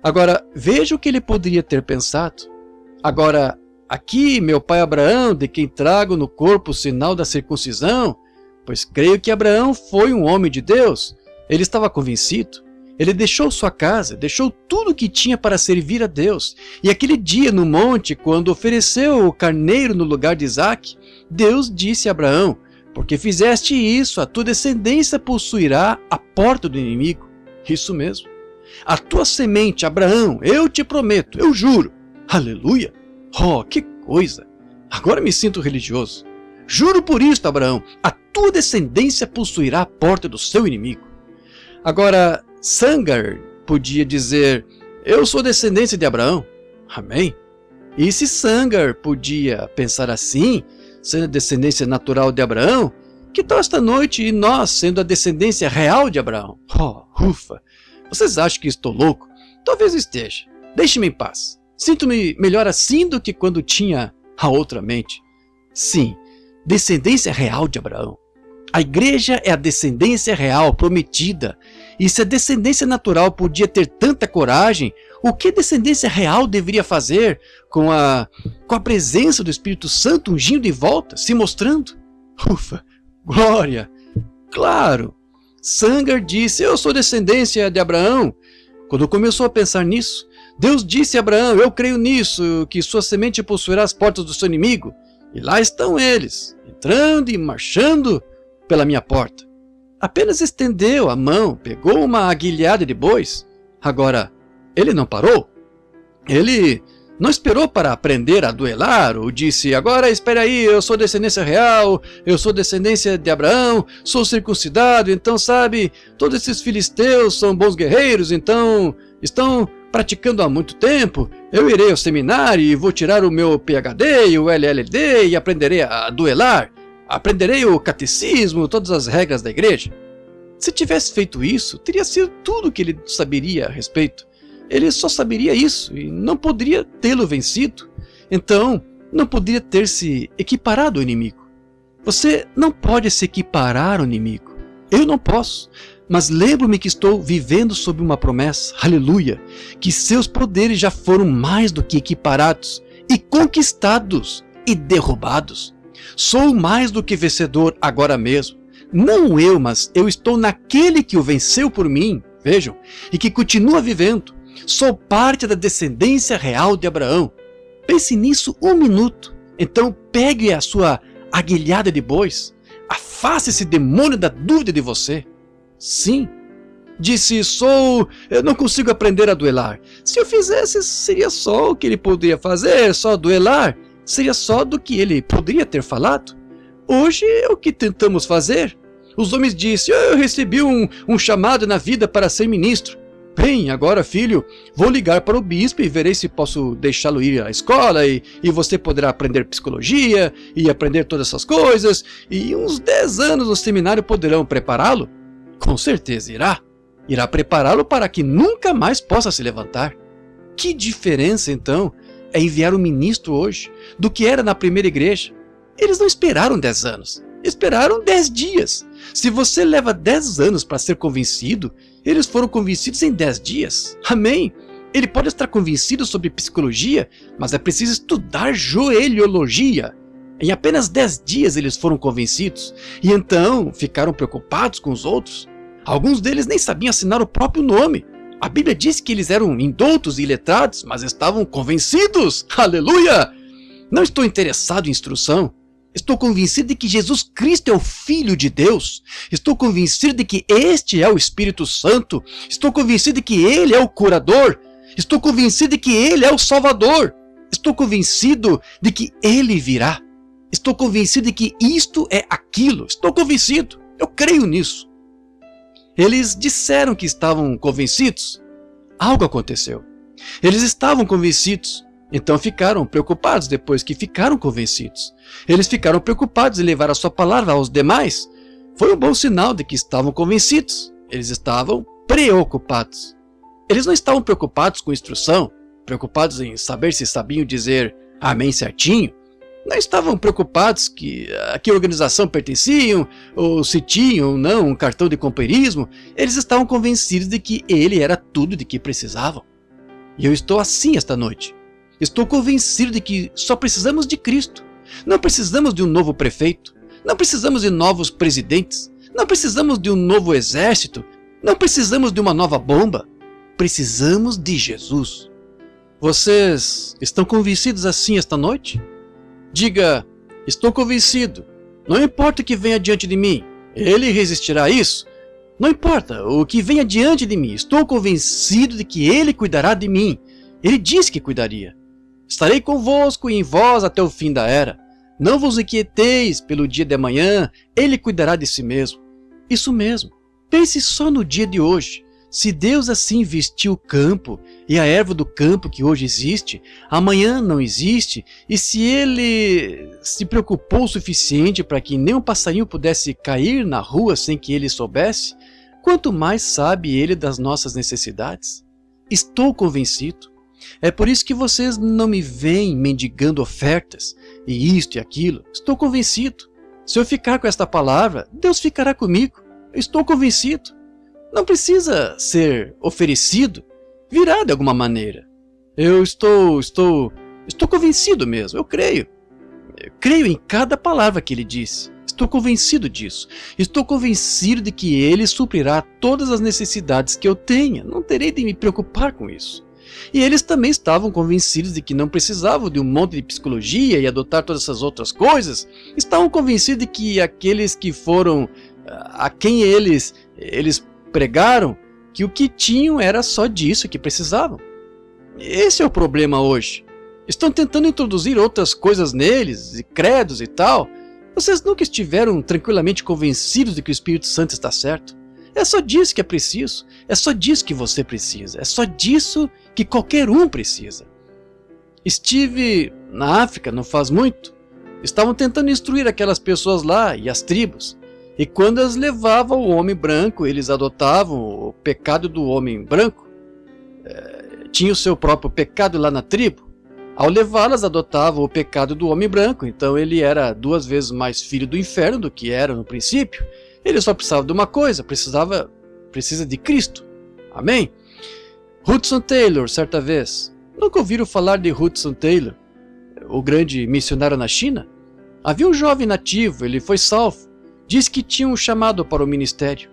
Agora, veja o que ele poderia ter pensado. Agora, aqui meu pai Abraão, de quem trago no corpo o sinal da circuncisão, pois creio que Abraão foi um homem de Deus. Ele estava convencido. Ele deixou sua casa, deixou tudo o que tinha para servir a Deus. E aquele dia no monte, quando ofereceu o carneiro no lugar de Isaque, Deus disse a Abraão: porque fizeste isso, a tua descendência possuirá a porta do inimigo. Isso mesmo. A tua semente, Abraão, eu te prometo, eu juro. Aleluia! Oh, que coisa! Agora me sinto religioso. Juro por isto, Abraão, a tua descendência possuirá a porta do seu inimigo. Agora, Sangar podia dizer: eu sou descendência de Abraão. Amém? E se Sangar podia pensar assim, sendo a descendência natural de Abraão, que tal esta noite e nós sendo a descendência real de Abraão? Oh, ufa! Vocês acham que estou louco? Talvez esteja. Deixe-me em paz. Sinto-me melhor assim do que quando tinha a outra mente. Sim, descendência real de Abraão. A igreja é a descendência real prometida. E se a descendência natural podia ter tanta coragem, o que a descendência real deveria fazer com a presença do Espírito Santo ungindo de volta, se mostrando? Ufa, glória! Claro! Sangar disse: eu sou descendência de Abraão. Quando começou a pensar nisso, Deus disse a Abraão: eu creio nisso, que sua semente possuirá as portas do seu inimigo. E lá estão eles, entrando e marchando pela minha porta. Apenas estendeu a mão, pegou uma aguilhada de bois. Agora, ele não parou. Ele não esperou para aprender a duelar, ou disse: agora espere aí, eu sou descendência real, eu sou descendência de Abraão, sou circuncidado, então sabe, todos esses filisteus são bons guerreiros, então estão praticando há muito tempo, eu irei ao seminário e vou tirar o meu PhD e o LLD e aprenderei a duelar. Aprenderei o catecismo, todas as regras da igreja. Se tivesse feito isso, teria sido tudo o que ele saberia a respeito. Ele só saberia isso e não poderia tê-lo vencido. Então, não poderia ter se equiparado ao inimigo. Você não pode se equiparar ao inimigo. Eu não posso. Mas lembro-me que estou vivendo sob uma promessa, aleluia, que seus poderes já foram mais do que equiparados e conquistados e derrubados. Sou mais do que vencedor agora mesmo. Não eu, mas eu estou naquele que o venceu por mim, vejam, e que continua vivendo. Sou parte da descendência real de Abraão. Pense nisso um minuto. Então pegue a sua aguilhada de bois. Afaste esse demônio da dúvida de você. Sim. Disse: eu não consigo aprender a duelar. Se eu fizesse, seria só o que ele poderia fazer, só duelar. Seria só do que ele poderia ter falado. Hoje é o que tentamos fazer. Os homens disseram: eu recebi um chamado na vida para ser ministro. Bem, agora filho, vou ligar para o bispo e verei se posso deixá-lo ir à escola e você poderá aprender psicologia e aprender todas essas coisas e uns 10 anos no seminário poderão prepará-lo. Com certeza irá. Irá prepará-lo para que nunca mais possa se levantar. Que diferença então é enviar um ministro hoje do que era na primeira igreja. Eles não esperaram 10 anos, esperaram 10 dias. Se você leva 10 anos para ser convencido, eles foram convencidos em 10 dias. Amém? Ele pode estar convencido sobre psicologia, mas é preciso estudar joelhologia. Em apenas 10 dias eles foram convencidos, e então ficaram preocupados com os outros. Alguns deles nem sabiam assinar o próprio nome. A Bíblia diz que eles eram indoutos e iletrados, mas estavam convencidos. Aleluia! Não estou interessado em instrução. Estou convencido de que Jesus Cristo é o Filho de Deus. Estou convencido de que este é o Espírito Santo. Estou convencido de que Ele é o curador. Estou convencido de que Ele é o Salvador. Estou convencido de que Ele virá. Estou convencido de que isto é aquilo. Estou convencido. Eu creio nisso. Eles disseram que estavam convencidos. Algo aconteceu. Eles estavam convencidos. Então ficaram preocupados depois que ficaram convencidos. Eles ficaram preocupados em levar a sua palavra aos demais. Foi um bom sinal de que estavam convencidos. Eles estavam preocupados. Eles não estavam preocupados com instrução, preocupados em saber se sabiam dizer amém certinho. Não estavam preocupados a que organização pertenciam, ou se tinham ou não um cartão de companheirismo. Eles estavam convencidos de que ele era tudo de que precisavam. E eu estou assim esta noite. Estou convencido de que só precisamos de Cristo. Não precisamos de um novo prefeito. Não precisamos de novos presidentes. Não precisamos de um novo exército. Não precisamos de uma nova bomba. Precisamos de Jesus. Vocês estão convencidos assim esta noite? Diga, estou convencido. Não importa o que venha diante de mim. Ele resistirá a isso. Não importa o que venha diante de mim. Estou convencido de que Ele cuidará de mim. Ele disse que cuidaria. Estarei convosco e em vós até o fim da era. Não vos inquieteis pelo dia de amanhã, Ele cuidará de si mesmo. Isso mesmo. Pense só no dia de hoje. Se Deus assim vestiu o campo e a erva do campo que hoje existe, amanhã não existe, e se Ele se preocupou o suficiente para que nenhum passarinho pudesse cair na rua sem que Ele soubesse, quanto mais sabe Ele das nossas necessidades? Estou convencido. É por isso que vocês não me veem mendigando ofertas, e isto e aquilo. Estou convencido. Se eu ficar com esta palavra, Deus ficará comigo. Eu estou convencido. Não precisa ser oferecido. Virá de alguma maneira. Eu estou convencido mesmo. Eu creio. Eu creio em cada palavra que ele disse. Estou convencido disso. Estou convencido de que ele suprirá todas as necessidades que eu tenha. Não terei de me preocupar com isso. E eles também estavam convencidos de que não precisavam de um monte de psicologia e adotar todas essas outras coisas. Estavam convencidos de que aqueles que foram a quem eles pregaram, que o que tinham era só disso que precisavam. Esse é o problema hoje. Estão tentando introduzir outras coisas neles, e credos e tal. Vocês nunca estiveram tranquilamente convencidos de que o Espírito Santo está certo. É só disso que é preciso. É só disso que você precisa. É só disso que qualquer um precisa. Estive na África não faz muito. Estavam tentando instruir aquelas pessoas lá e as tribos. E quando as levavam ao homem branco, eles adotavam o pecado do homem branco. Tinha o seu próprio pecado lá na tribo. Ao levá-las, adotavam o pecado do homem branco. Então ele era 2 vezes mais filho do inferno do que era no princípio. Ele só precisava de uma coisa, precisa de Cristo. Amém? Hudson Taylor, certa vez. Nunca ouviram falar de Hudson Taylor, o grande missionário na China? Havia um jovem nativo, ele foi salvo. Disse que tinha um chamado para o ministério.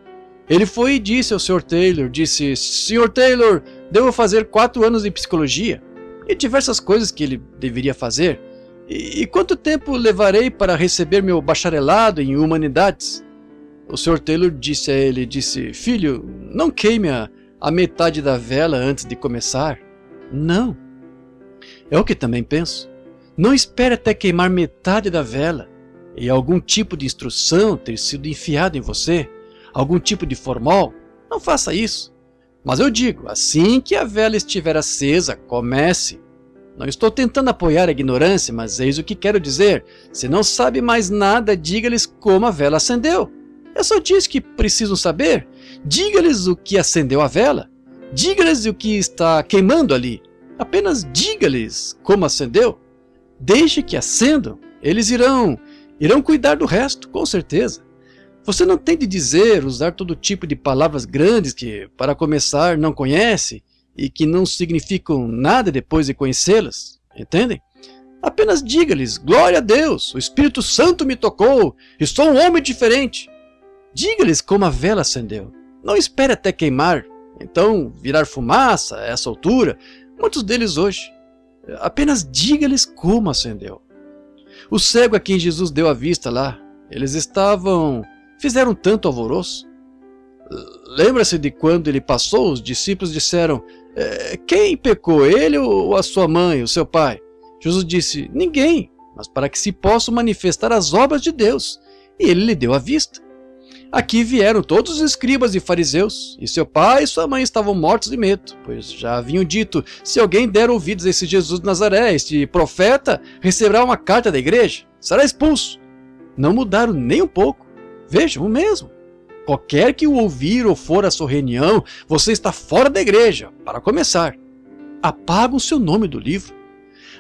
Ele foi e disse ao Sr. Taylor, Sr. Taylor, devo fazer 4 anos de psicologia e diversas coisas que ele deveria fazer. E quanto tempo levarei para receber meu bacharelado em humanidades? O Sr. Taylor disse a ele, filho, não queime a metade da vela antes de começar. Não. É o que também penso. Não espere até queimar metade da vela e algum tipo de instrução ter sido enfiado em você, algum tipo de formol. Não faça isso. Mas eu digo, assim que a vela estiver acesa, comece. Não estou tentando apoiar a ignorância, mas eis o que quero dizer. Se não sabe mais nada, diga-lhes como a vela acendeu. É só disso que precisam saber. Diga-lhes o que acendeu a vela. Diga-lhes o que está queimando ali. Apenas diga-lhes como acendeu. Deixe que acendam. Eles irão cuidar do resto, com certeza. Você não tem de usar todo tipo de palavras grandes que, para começar, não conhece e que não significam nada depois de conhecê-las. Entendem? Apenas diga-lhes, glória a Deus, o Espírito Santo me tocou e sou um homem diferente. Diga-lhes como a vela acendeu. Não espere até queimar, então virar fumaça a essa altura, muitos deles hoje. Apenas diga-lhes como acendeu. O cego a quem Jesus deu a vista lá, fizeram tanto alvoroço. Lembra-se de quando ele passou, os discípulos disseram: quem pecou, ele ou a sua mãe, o seu pai? Jesus disse: ninguém, mas para que se possam manifestar as obras de Deus. E ele lhe deu a vista. Aqui vieram todos os escribas e fariseus, e seu pai e sua mãe estavam mortos de medo, pois já haviam dito: se alguém der ouvidos a esse Jesus de Nazaré, este profeta, receberá uma carta da igreja, será expulso. Não mudaram nem um pouco. Vejam o mesmo. Qualquer que o ouvir ou for à sua reunião, você está fora da igreja, para começar. Apagam seu nome do livro.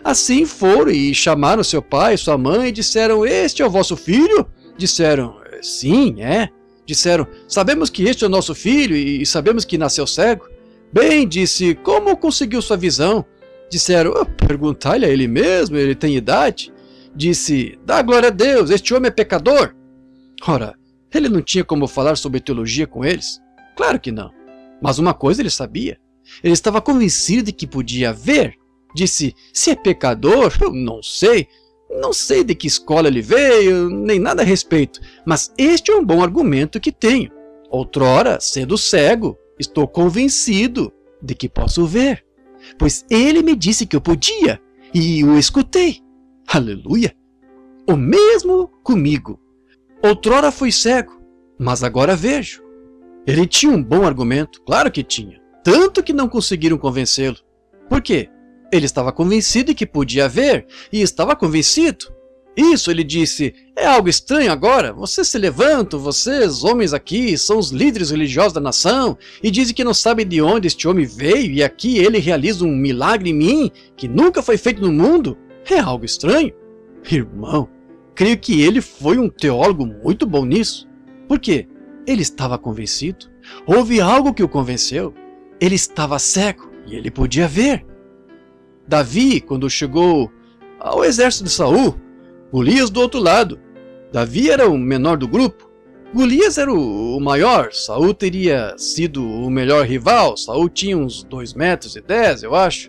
Assim foram e chamaram seu pai e sua mãe e disseram: este é o vosso filho? Disseram: sim, é. Disseram: sabemos que este é o nosso filho e sabemos que nasceu cego. Bem, disse, como conseguiu sua visão? Disseram: perguntai-lhe a ele mesmo, ele tem idade. Disse: dá glória a Deus, este homem é pecador. Ora, ele não tinha como falar sobre teologia com eles? Claro que não. Mas uma coisa ele sabia. Ele estava convencido de que podia ver. Disse: se é pecador, eu não sei. Não sei de que escola ele veio, nem nada a respeito, mas este é um bom argumento que tenho. Outrora, sendo cego, estou convencido de que posso ver, pois ele me disse que eu podia, e o escutei. Aleluia! O mesmo comigo. Outrora fui cego, mas agora vejo. Ele tinha um bom argumento, claro que tinha, tanto que não conseguiram convencê-lo. Por quê? Ele estava convencido de que podia ver, e estava convencido. Isso, ele disse, é algo estranho agora. Vocês se levantam, vocês, homens aqui, são os líderes religiosos da nação, e dizem que não sabem de onde este homem veio, e aqui ele realiza um milagre em mim, que nunca foi feito no mundo. É algo estranho. Irmão, creio que ele foi um teólogo muito bom nisso. Por quê? Ele estava convencido. Houve algo que o convenceu. Ele estava cego, e ele podia ver. Davi, quando chegou ao exército de Saul, Golias do outro lado. Davi era o menor do grupo. Golias era o maior. Saul teria sido o melhor rival. Saul tinha uns 2,10 metros, eu acho.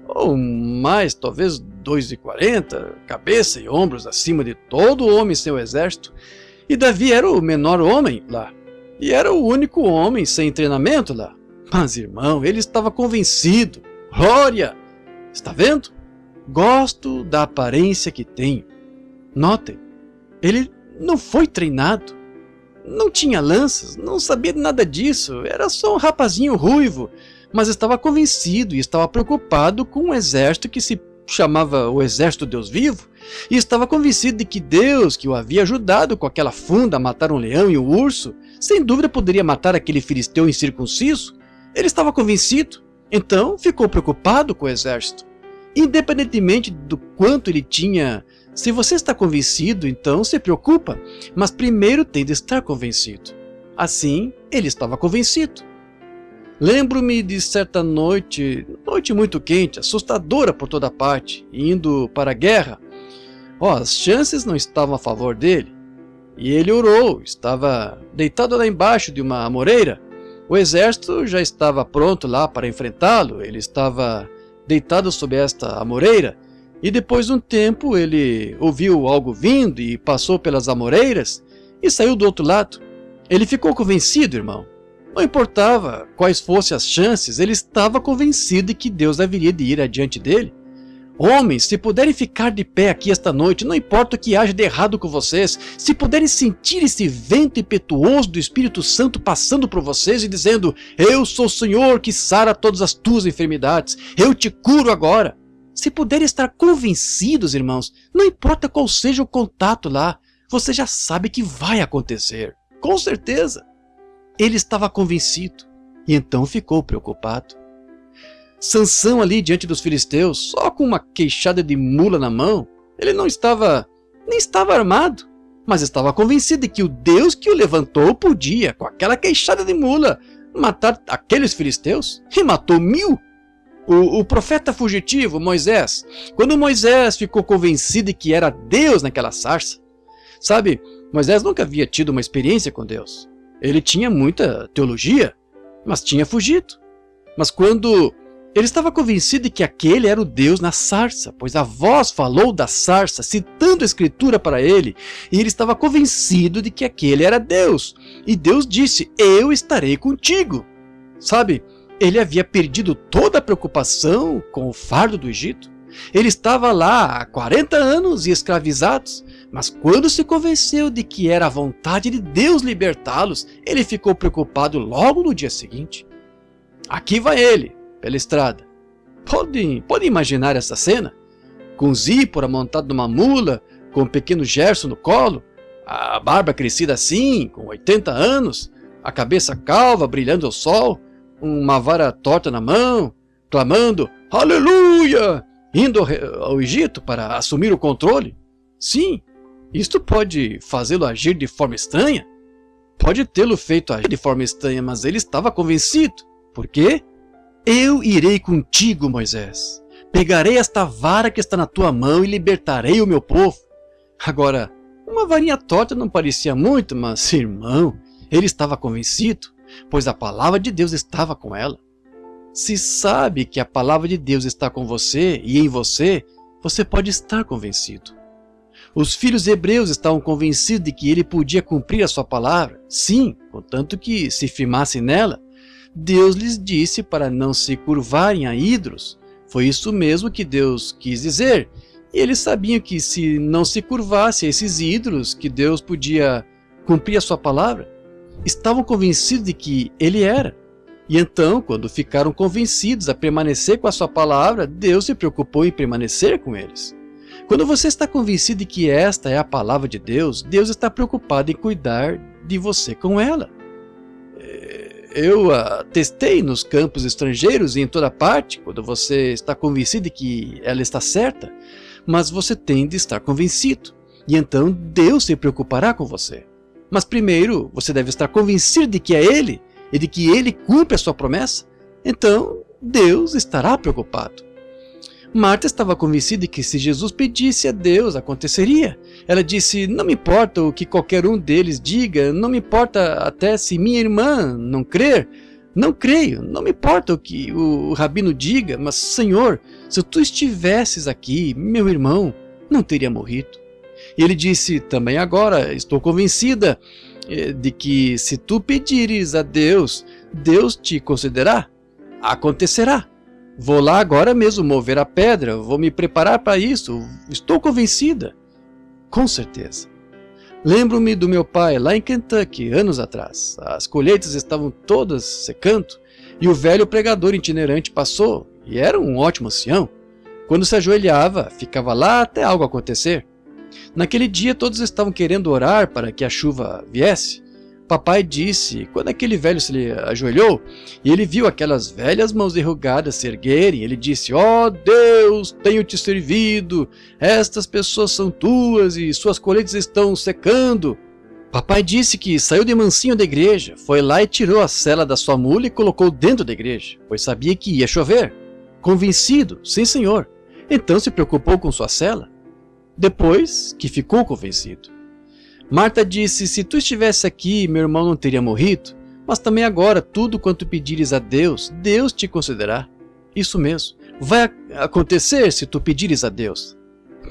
Ou mais, talvez 2,40, cabeça e ombros acima de todo homem em seu exército. E Davi era o menor homem lá. E era o único homem sem treinamento lá. Mas, irmão, ele estava convencido. Glória! Está vendo? Gosto da aparência que tenho. Notem, ele não foi treinado. Não tinha lanças, não sabia de nada disso. Era só um rapazinho ruivo. Mas estava convencido e estava preocupado com um exército que se chamava o Exército Deus Vivo. E estava convencido de que Deus, que o havia ajudado com aquela funda a matar um leão e um urso, sem dúvida poderia matar aquele filisteu incircunciso. Ele estava convencido. Então ficou preocupado com o exército. Independentemente do quanto ele tinha, se você está convencido, então se preocupa, mas primeiro tem de estar convencido. Assim, ele estava convencido. Lembro-me de certa noite muito quente, assustadora por toda parte, indo para a guerra. As chances não estavam a favor dele. E ele orou, estava deitado lá embaixo de uma amoreira. O exército já estava pronto lá para enfrentá-lo, ele estava deitado sob esta amoreira, e depois de um tempo ele ouviu algo vindo e passou pelas amoreiras e saiu do outro lado. Ele ficou convencido, irmão. Não importava quais fossem as chances, ele estava convencido de que Deus haveria de ir adiante dele. Homens, se puderem ficar de pé aqui esta noite, não importa o que haja de errado com vocês, se puderem sentir esse vento impetuoso do Espírito Santo passando por vocês e dizendo: eu sou o Senhor que sara todas as tuas enfermidades, eu te curo agora. Se puderem estar convencidos, irmãos, não importa qual seja o contato lá, você já sabe que vai acontecer, com certeza. Ele estava convencido e então ficou preocupado. Sansão ali diante dos filisteus, só com uma queixada de mula na mão, ele nem estava armado, mas estava convencido de que o Deus que o levantou podia, com aquela queixada de mula, matar aqueles filisteus, e matou 1000. O profeta fugitivo, Moisés, quando Moisés ficou convencido de que era Deus naquela sarça, sabe, Moisés nunca havia tido uma experiência com Deus. Ele tinha muita teologia, mas tinha fugido. Mas quando Ele estava convencido de que aquele era o Deus na sarça, pois a voz falou da sarça, citando a Escritura para ele, e ele estava convencido de que aquele era Deus. E Deus disse: eu estarei contigo. Sabe, ele havia perdido toda a preocupação com o fardo do Egito. Ele estava lá há 40 anos e escravizados, mas quando se convenceu de que era a vontade de Deus libertá-los, ele ficou preocupado logo no dia seguinte. Aqui vai ele, pela estrada. Pode imaginar essa cena? Com Zípora montado numa mula, com o pequeno Gerson no colo, a barba crescida assim, com 80 anos, a cabeça calva brilhando ao sol, uma vara torta na mão, clamando "Aleluia!", indo ao Egito para assumir o controle? Sim, isto pode fazê-lo agir de forma estranha. Pode tê-lo feito agir de forma estranha, mas ele estava convencido. Por quê? Eu irei contigo, Moisés. Pegarei esta vara que está na tua mão e libertarei o meu povo. Agora, uma varinha torta não parecia muito, mas, irmão, ele estava convencido, pois a palavra de Deus estava com ela. Se sabe que a palavra de Deus está com você e em você, você pode estar convencido. Os filhos hebreus estavam convencidos de que ele podia cumprir a sua palavra. Sim, contanto que se firmassem nela. Deus lhes disse para não se curvarem a ídolos. Foi isso mesmo que Deus quis dizer. E eles sabiam que se não se curvasse a esses ídolos, que Deus podia cumprir a sua palavra. Estavam convencidos de que ele era. E então, quando ficaram convencidos a permanecer com a sua palavra, Deus se preocupou em permanecer com eles. Quando você está convencido de que esta é a palavra de Deus, Deus está preocupado em cuidar de você com ela. Eu testei nos campos estrangeiros e em toda parte, quando você está convencido de que ela está certa, mas você tem de estar convencido, e então Deus se preocupará com você. Mas primeiro, você deve estar convencido de que é Ele, e de que Ele cumpre a sua promessa, então Deus estará preocupado. Marta estava convencida de que se Jesus pedisse a Deus, aconteceria. Ela disse: não me importa o que qualquer um deles diga, não me importa até se minha irmã não crer. Não creio, não me importa o que o rabino diga, mas Senhor, se tu estivesses aqui, meu irmão não teria morrido. E ele disse: também agora estou convencida de que se tu pedires a Deus, Deus te concederá. Acontecerá. Vou lá agora mesmo mover a pedra, vou me preparar para isso, estou convencida. Com certeza. Lembro-me do meu pai lá em Kentucky, anos atrás. As colheitas estavam todas secando e o velho pregador itinerante passou, e era um ótimo ancião. Quando se ajoelhava, ficava lá até algo acontecer. Naquele dia todos estavam querendo orar para que a chuva viesse. Papai disse, quando aquele velho se ajoelhou, e ele viu aquelas velhas mãos enrugadas se erguerem, ele disse: ó Deus, tenho te servido, estas pessoas são tuas e suas colheitas estão secando. Papai disse que saiu de mansinho da igreja, foi lá e tirou a sela da sua mula e colocou dentro da igreja, pois sabia que ia chover. Convencido, sim senhor. Então se preocupou com sua sela. Depois que ficou convencido. Marta disse: se tu estivesse aqui, meu irmão não teria morrido, mas também agora tudo quanto pedires a Deus, Deus te concederá. Isso mesmo, vai acontecer se tu pedires a Deus.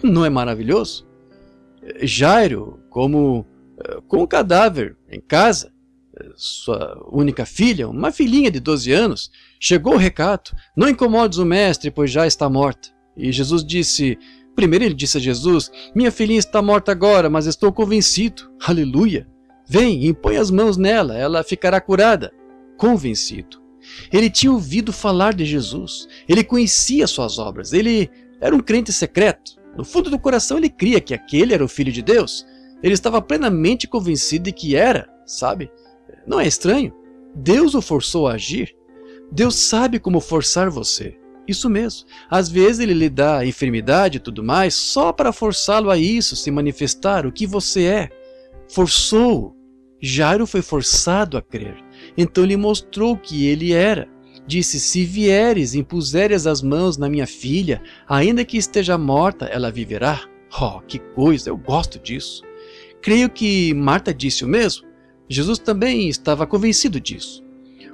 Não é maravilhoso? Jairo, com um cadáver em casa, sua única filha, uma filhinha de 12 anos, chegou o recado: não incomodes o mestre, pois já está morta. E Jesus disse... Primeiro ele disse a Jesus: minha filhinha está morta agora, mas estou convencido. Aleluia! Vem, impõe as mãos nela, ela ficará curada. Convencido. Ele tinha ouvido falar de Jesus. Ele conhecia suas obras. Ele era um crente secreto. No fundo do coração ele cria que aquele era o Filho de Deus. Ele estava plenamente convencido de que era, sabe? Não é estranho? Deus o forçou a agir. Deus sabe como forçar você. Isso mesmo. Às vezes ele lhe dá enfermidade e tudo mais só para forçá-lo a isso, se manifestar o que você é. Forçou-o. Jairo foi forçado a crer. Então ele mostrou que ele era. Disse: se vieres e impuseres as mãos na minha filha, ainda que esteja morta, ela viverá. Oh, que coisa, eu gosto disso. Creio que Marta disse o mesmo. Jesus também estava convencido disso.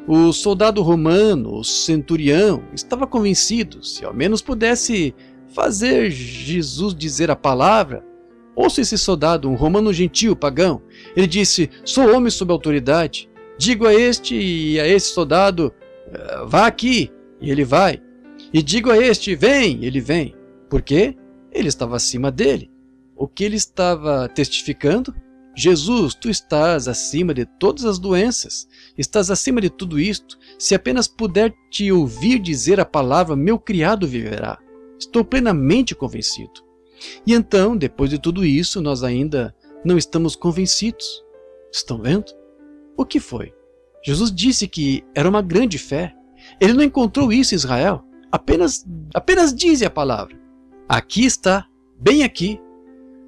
O soldado romano, o centurião, estava convencido, se ao menos pudesse fazer Jesus dizer a palavra. Ouça esse soldado, um romano gentil, pagão. Ele disse: sou homem sob autoridade. Digo a este e a esse soldado: vá aqui, e ele vai. E digo a este: vem, e ele vem. Por quê? Ele estava acima dele. O que ele estava testificando? Jesus, tu estás acima de todas as doenças, estás acima de tudo isto. Se apenas puder te ouvir dizer a palavra, meu criado viverá. Estou plenamente convencido. E então, depois de tudo isso, nós ainda não estamos convencidos. Estão vendo? O que foi? Jesus disse que era uma grande fé. Ele não encontrou isso em Israel. Apenas dize a palavra. Aqui está, bem aqui.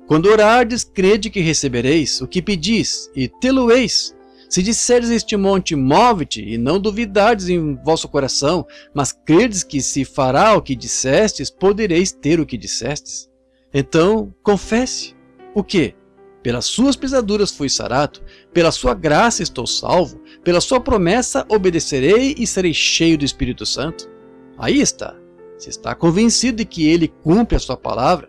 Quando orardes, crede que recebereis o que pedis, e tê-lo-eis. Se disserdes a este monte, move-te, e não duvidardes em vosso coração, mas credes que se fará o que dissestes, podereis ter o que dissestes. Então, confesse. O quê? Pelas suas pisaduras fui sarado, pela sua graça estou salvo, pela sua promessa obedecerei e serei cheio do Espírito Santo. Aí está. Se está convencido de que ele cumpre a sua palavra,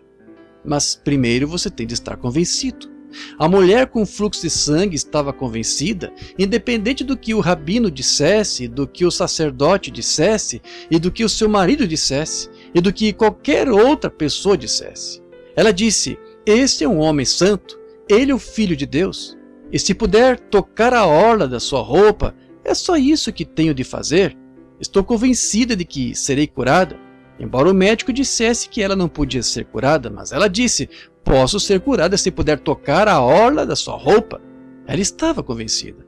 mas primeiro você tem de estar convencido. A mulher com fluxo de sangue estava convencida, independente do que o rabino dissesse, do que o sacerdote dissesse, e do que o seu marido dissesse, e do que qualquer outra pessoa dissesse. Ela disse: este é um homem santo, ele é o Filho de Deus, e se puder tocar a orla da sua roupa, é só isso que tenho de fazer. Estou convencida de que serei curada. Embora o médico dissesse que ela não podia ser curada, mas ela disse: posso ser curada se puder tocar a orla da sua roupa. Ela estava convencida.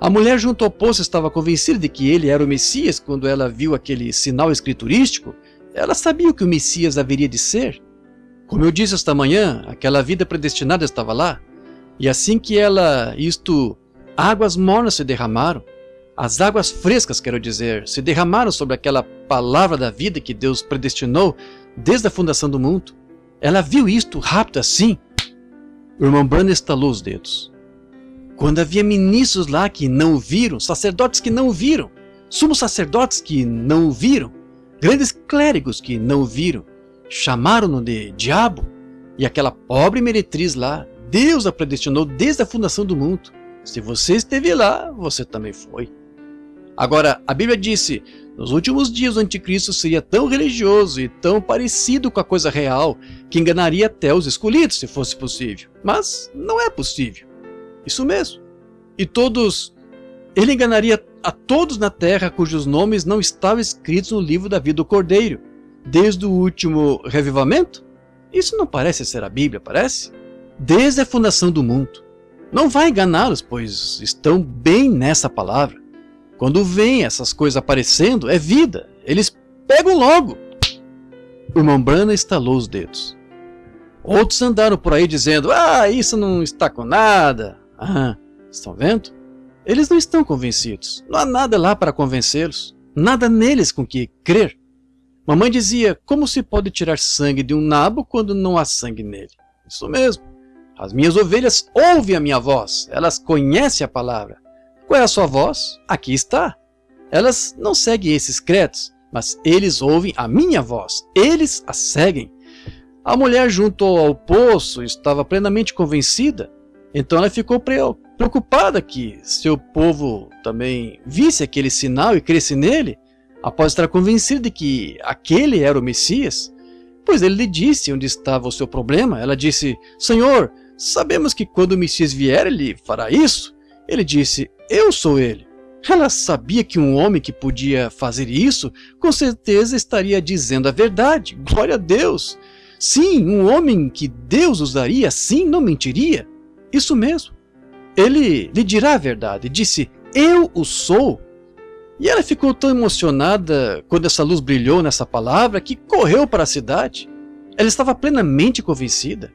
A mulher junto ao poço estava convencida de que ele era o Messias. Quando ela viu aquele sinal escriturístico, ela sabia o que o Messias haveria de ser. Como eu disse esta manhã, aquela vida predestinada estava lá. E assim que águas mornas se derramaram. As águas frescas, quero dizer, se derramaram sobre aquela palavra da vida que Deus predestinou desde a fundação do mundo. Ela viu isto rápido assim. O irmão Branham estalou os dedos. Quando havia ministros lá que não o viram, sacerdotes que não o viram, sumos sacerdotes que não o viram, grandes clérigos que não o viram, chamaram-no de diabo. E aquela pobre meretriz lá, Deus a predestinou desde a fundação do mundo. Se você esteve lá, você também foi. Agora, a Bíblia disse: nos últimos dias o anticristo seria tão religioso e tão parecido com a coisa real que enganaria até os escolhidos, se fosse possível. Mas não é possível. Isso mesmo. Ele enganaria a todos na terra cujos nomes não estavam escritos no livro da vida do Cordeiro. Desde o último revivamento? Isso não parece ser a Bíblia, parece? Desde a fundação do mundo. Não vai enganá-los, pois estão bem nessa palavra. Quando vem essas coisas aparecendo, é vida. Eles pegam logo. O irmão Branham estalou os dedos. Outros andaram por aí dizendo: isso não está com nada. Estão vendo? Eles não estão convencidos. Não há nada lá para convencê-los. Nada neles com que crer. Mamãe dizia: como se pode tirar sangue de um nabo quando não há sangue nele? Isso mesmo. As minhas ovelhas ouvem a minha voz. Elas conhecem a palavra. Qual é a sua voz? Aqui está. Elas não seguem esses créditos, mas eles ouvem a minha voz. Eles a seguem. A mulher junto ao poço estava plenamente convencida. Então ela ficou preocupada que seu povo também visse aquele sinal e cresce nele, após estar convencida de que aquele era o Messias. Pois ele lhe disse onde estava o seu problema. Ela disse: Senhor, sabemos que quando o Messias vier, ele fará isso. Ele disse: eu sou ele. Ela sabia que um homem que podia fazer isso, com certeza estaria dizendo a verdade. Glória a Deus! Sim, um homem que Deus usaria assim não mentiria. Isso mesmo. Ele lhe dirá a verdade. Disse: eu o sou. E ela ficou tão emocionada quando essa luz brilhou nessa palavra que correu para a cidade. Ela estava plenamente convencida.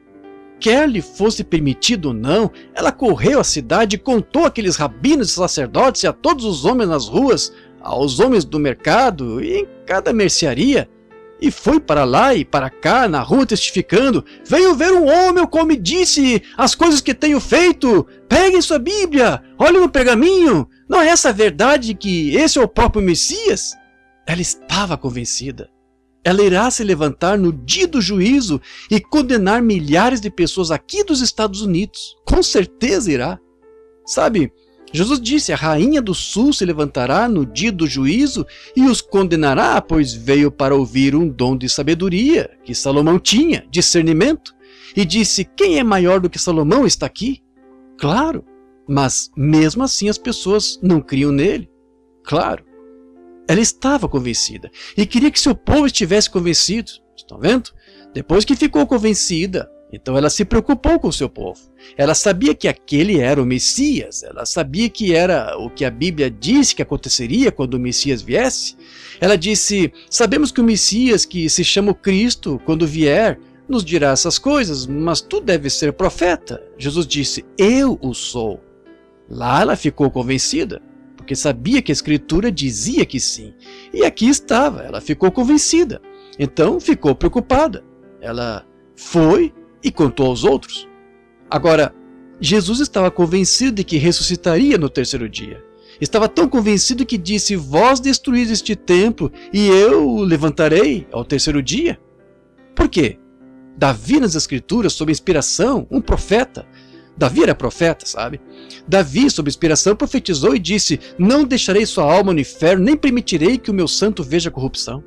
Quer lhe fosse permitido ou não, ela correu à cidade e contou àqueles rabinos e sacerdotes e a todos os homens nas ruas, aos homens do mercado e em cada mercearia, e foi para lá e para cá na rua testificando: venho ver um homem como me disse as coisas que tenho feito, peguem sua Bíblia, olhem no pergaminho, Não é essa a verdade de que esse é o próprio Messias? Ela estava convencida. Ela irá se levantar no dia do juízo e condenar milhares de pessoas aqui dos Estados Unidos. Com certeza irá. Sabe, Jesus disse, a rainha do sul se levantará no dia do juízo e os condenará, pois veio para ouvir um dom de sabedoria que Salomão tinha, discernimento, e disse, quem é maior do que Salomão está aqui? Claro, mas mesmo assim as pessoas não criam nele. Claro, ela estava convencida e queria que seu povo estivesse convencido. Estão vendo? Depois que ficou convencida, então ela se preocupou com o seu povo. Ela sabia que aquele era o Messias. Ela sabia que era o que a Bíblia disse que aconteceria quando o Messias viesse. Ela disse, sabemos que o Messias, que se chama o Cristo, quando vier, nos dirá essas coisas, mas tu deves ser profeta. Jesus disse, eu o sou. Lá ela ficou convencida, porque sabia que a Escritura dizia que sim. E aqui estava, ela ficou convencida. Então ficou preocupada. Ela foi e contou aos outros. Agora, Jesus estava convencido de que ressuscitaria no terceiro dia. Estava tão convencido que disse, vós destruís este templo e eu o levantarei ao terceiro dia. Por quê? Davi nas Escrituras, sob inspiração, um profeta. Davi era profeta, sabe? Davi, sob inspiração, profetizou e disse, não deixarei sua alma no inferno, nem permitirei que o meu santo veja corrupção.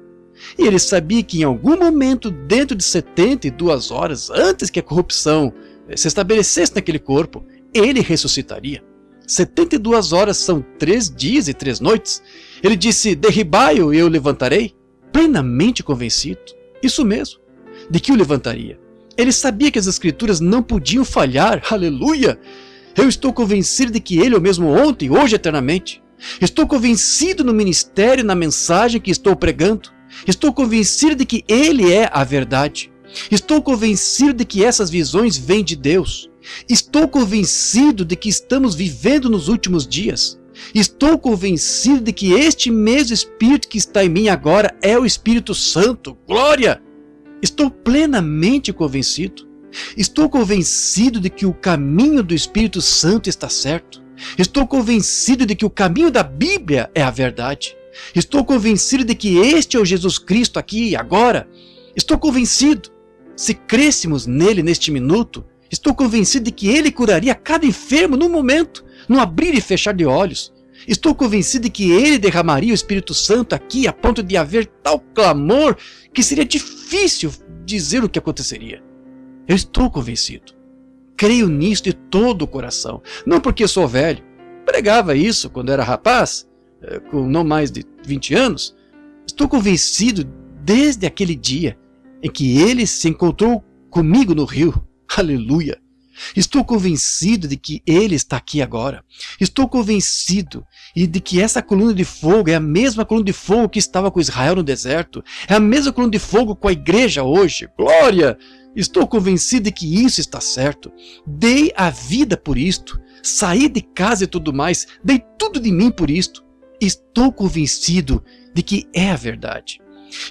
E ele sabia que em algum momento, dentro de 72 horas, antes que a corrupção se estabelecesse naquele corpo, ele ressuscitaria. 72 horas são 3 dias e 3 noites. Ele disse, derribai-o e eu levantarei. Plenamente convencido, isso mesmo, de que o levantaria. Ele sabia que as Escrituras não podiam falhar, aleluia! Eu estou convencido de que ele é o mesmo ontem, hoje e eternamente. Estou convencido no ministério, na mensagem que estou pregando. Estou convencido de que ele é a verdade. Estou convencido de que essas visões vêm de Deus. Estou convencido de que estamos vivendo nos últimos dias. Estou convencido de que este mesmo Espírito que está em mim agora é o Espírito Santo. Glória! Estou plenamente convencido. Estou convencido de que o caminho do Espírito Santo está certo. Estou convencido de que o caminho da Bíblia é a verdade. Estou convencido de que este é o Jesus Cristo aqui e agora. Estou convencido. Se crêssemos nele neste minuto, estou convencido de que ele curaria cada enfermo no momento, no abrir e fechar de olhos. Estou convencido de que ele derramaria o Espírito Santo aqui a ponto de haver tal clamor que seria difícil dizer o que aconteceria. Eu estou convencido. Creio nisso de todo o coração. Não porque sou velho. Pregava isso quando era rapaz, com não mais de 20 anos. Estou convencido desde aquele dia em que ele se encontrou comigo no rio. Aleluia! Estou convencido de que ele está aqui agora. Estou convencido de que essa coluna de fogo é a mesma coluna de fogo que estava com Israel no deserto. É a mesma coluna de fogo com a igreja hoje. Glória! Estou convencido de que isso está certo. Dei a vida por isto. Saí de casa e tudo mais. Dei tudo de mim por isto. Estou convencido de que é a verdade.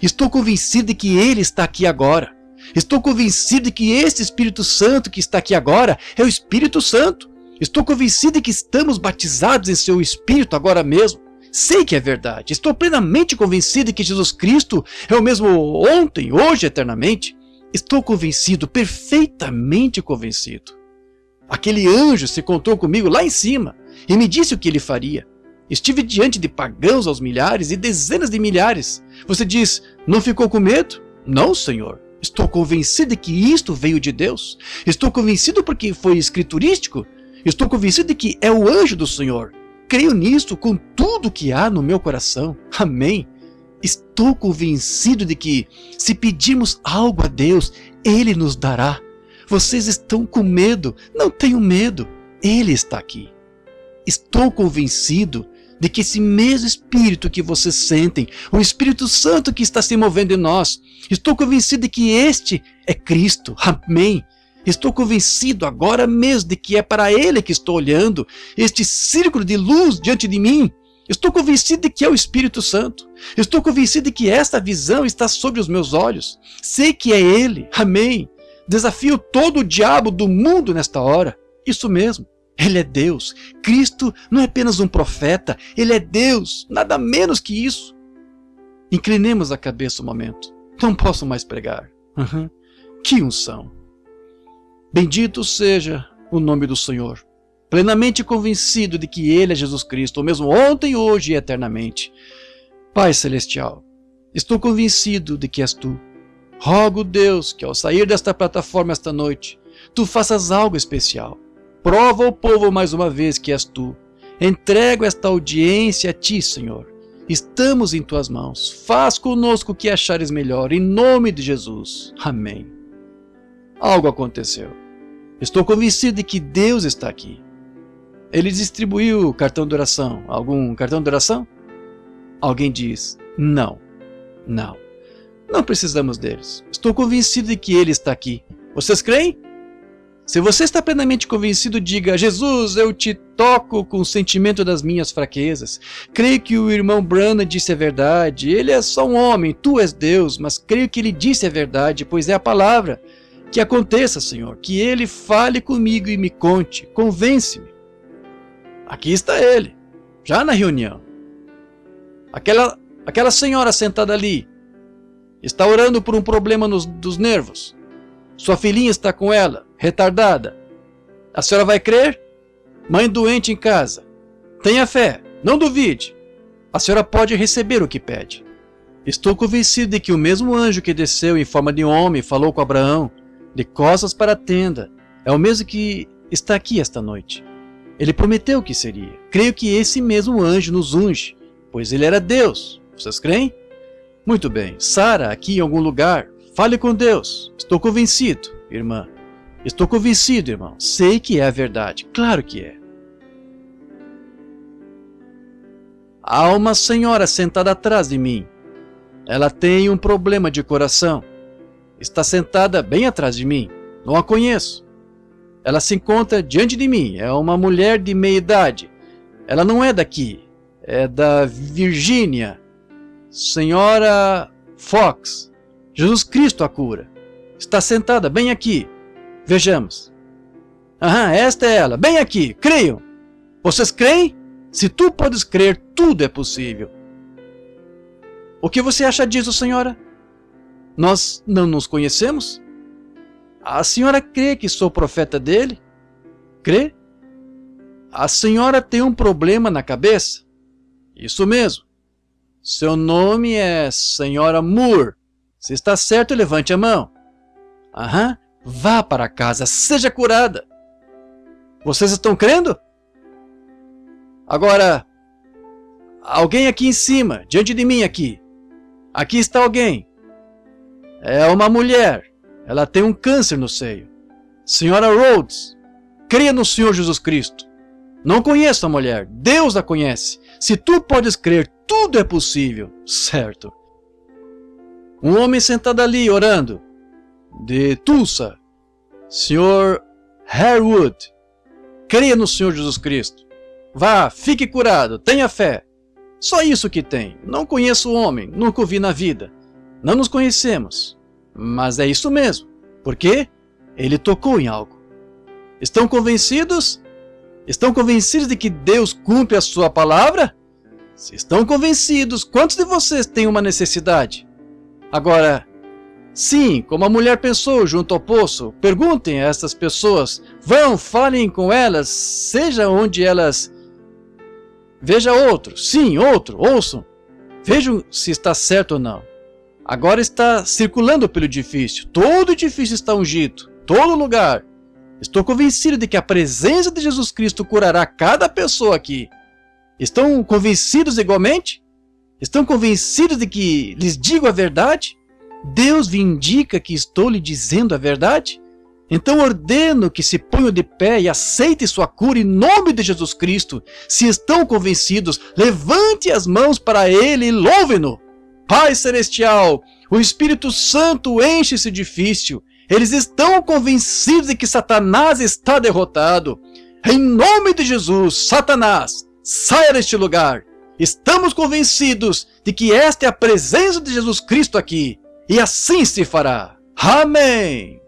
Estou convencido de que ele está aqui agora. Estou convencido de que este Espírito Santo que está aqui agora é o Espírito Santo. Estou convencido de que estamos batizados em seu Espírito agora mesmo. Sei que é verdade. Estou plenamente convencido de que Jesus Cristo é o mesmo ontem, hoje, eternamente. Estou convencido, perfeitamente convencido. Aquele anjo se encontrou comigo lá em cima e me disse o que ele faria. Estive diante de pagãos aos milhares e dezenas de milhares. Você diz, não ficou com medo? Não, Senhor. Estou convencido de que isto veio de Deus. Estou convencido porque foi escriturístico. Estou convencido de que é o anjo do Senhor. Creio nisto com tudo que há no meu coração. Amém. Estou convencido de que, se pedirmos algo a Deus, Ele nos dará. Vocês estão com medo. Não tenham medo. Ele está aqui. Estou convencido de que esse mesmo Espírito que vocês sentem, o Espírito Santo que está se movendo em nós, estou convencido de que este é Cristo. Amém. Estou convencido agora mesmo de que é para Ele que estou olhando, este círculo de luz diante de mim. Estou convencido de que é o Espírito Santo. Estou convencido de que esta visão está sobre os meus olhos. Sei que é Ele. Amém. Desafio todo o diabo do mundo nesta hora. Isso mesmo. Ele é Deus. Cristo não é apenas um profeta, Ele é Deus, nada menos que isso. Inclinemos a cabeça um momento. Não posso mais pregar. Que unção! Bendito seja o nome do Senhor. Plenamente convencido de que Ele é Jesus Cristo, o mesmo ontem, hoje e eternamente. Pai Celestial, estou convencido de que és Tu. Rogo, Deus, que ao sair desta plataforma esta noite, Tu faças algo especial. Prova ao povo mais uma vez que és Tu. Entrego esta audiência a Ti, Senhor. Estamos em Tuas mãos. Faz conosco o que achares melhor, em nome de Jesus. Amém. Algo aconteceu. Estou convencido de que Deus está aqui. Ele distribuiu cartão de oração. Algum cartão de oração? Alguém diz, não. Não precisamos deles. Estou convencido de que Ele está aqui. Vocês creem? Se você está plenamente convencido, diga, Jesus, eu te toco com o sentimento das minhas fraquezas. Creio que o irmão Branham disse a verdade. Ele é só um homem, Tu és Deus, mas creio que ele disse a verdade, pois é a palavra. Que aconteça, Senhor, que Ele fale comigo e me conte, convence-me. Aqui está Ele, já na reunião. Aquela senhora sentada ali, está orando por um problema dos nervos. Sua filhinha está com ela, retardada. A senhora vai crer? Mãe doente em casa. Tenha fé, não duvide. A senhora pode receber o que pede. Estou convencido de que o mesmo anjo que desceu em forma de homem falou com Abraão, de costas para a tenda, é o mesmo que está aqui esta noite. Ele prometeu que seria. Creio que esse mesmo anjo nos unge, pois ele era Deus. Vocês creem? Muito bem. Sara, aqui em algum lugar, fale com Deus. Estou convencido, irmã. Estou convencido, irmão. Sei que é a verdade. Claro que é. Há uma senhora sentada atrás de mim. Ela tem um problema de coração. Está sentada bem atrás de mim. Não a conheço. Ela se encontra diante de mim. É uma mulher de meia idade. Ela não é daqui. É da Virgínia. Senhora Fox. Jesus Cristo a cura. Está sentada bem aqui. Vejamos. Esta é ela. Bem aqui. Creiam. Vocês creem? Se tu podes crer, tudo é possível. O que você acha disso, senhora? Nós não nos conhecemos? A senhora crê que sou profeta dele? Crê? A senhora tem um problema na cabeça? Isso mesmo. Seu nome é Senhora Moore. Se está certo, levante a mão. Vá para casa, seja curada. Vocês estão crendo? Agora, alguém aqui em cima, diante de mim aqui. Aqui está alguém. É uma mulher. Ela tem um câncer no seio. Senhora Rhodes, creia no Senhor Jesus Cristo. Não conheço a mulher, Deus a conhece. Se tu podes crer, tudo é possível. Certo. Um homem sentado ali, orando. De Tulsa. Senhor Harewood. Creia no Senhor Jesus Cristo. Vá, fique curado, tenha fé. Só isso que tem. Não conheço o homem, nunca o vi na vida. Não nos conhecemos. Mas é isso mesmo. Por quê? Ele tocou em algo. Estão convencidos? Estão convencidos de que Deus cumpre a sua palavra? Se estão convencidos, quantos de vocês têm uma necessidade? Agora, sim, como a mulher pensou junto ao poço, perguntem a essas pessoas, vão, falem com elas, seja onde elas... Veja outro, sim, outro, ouçam. Vejam se está certo ou não. Agora está circulando pelo edifício. Todo edifício está ungido. Todo lugar. Estou convencido de que a presença de Jesus Cristo curará cada pessoa aqui. Estão convencidos igualmente? Estão convencidos de que lhes digo a verdade? Deus me indica que estou lhe dizendo a verdade? Então ordeno que se ponham de pé e aceitem sua cura em nome de Jesus Cristo. Se estão convencidos, levante as mãos para Ele e louve-no. Pai Celestial, o Espírito Santo enche esse edifício. Eles estão convencidos de que Satanás está derrotado. Em nome de Jesus, Satanás, saia deste lugar. Estamos convencidos de que esta é a presença de Jesus Cristo aqui. E assim se fará. Amém.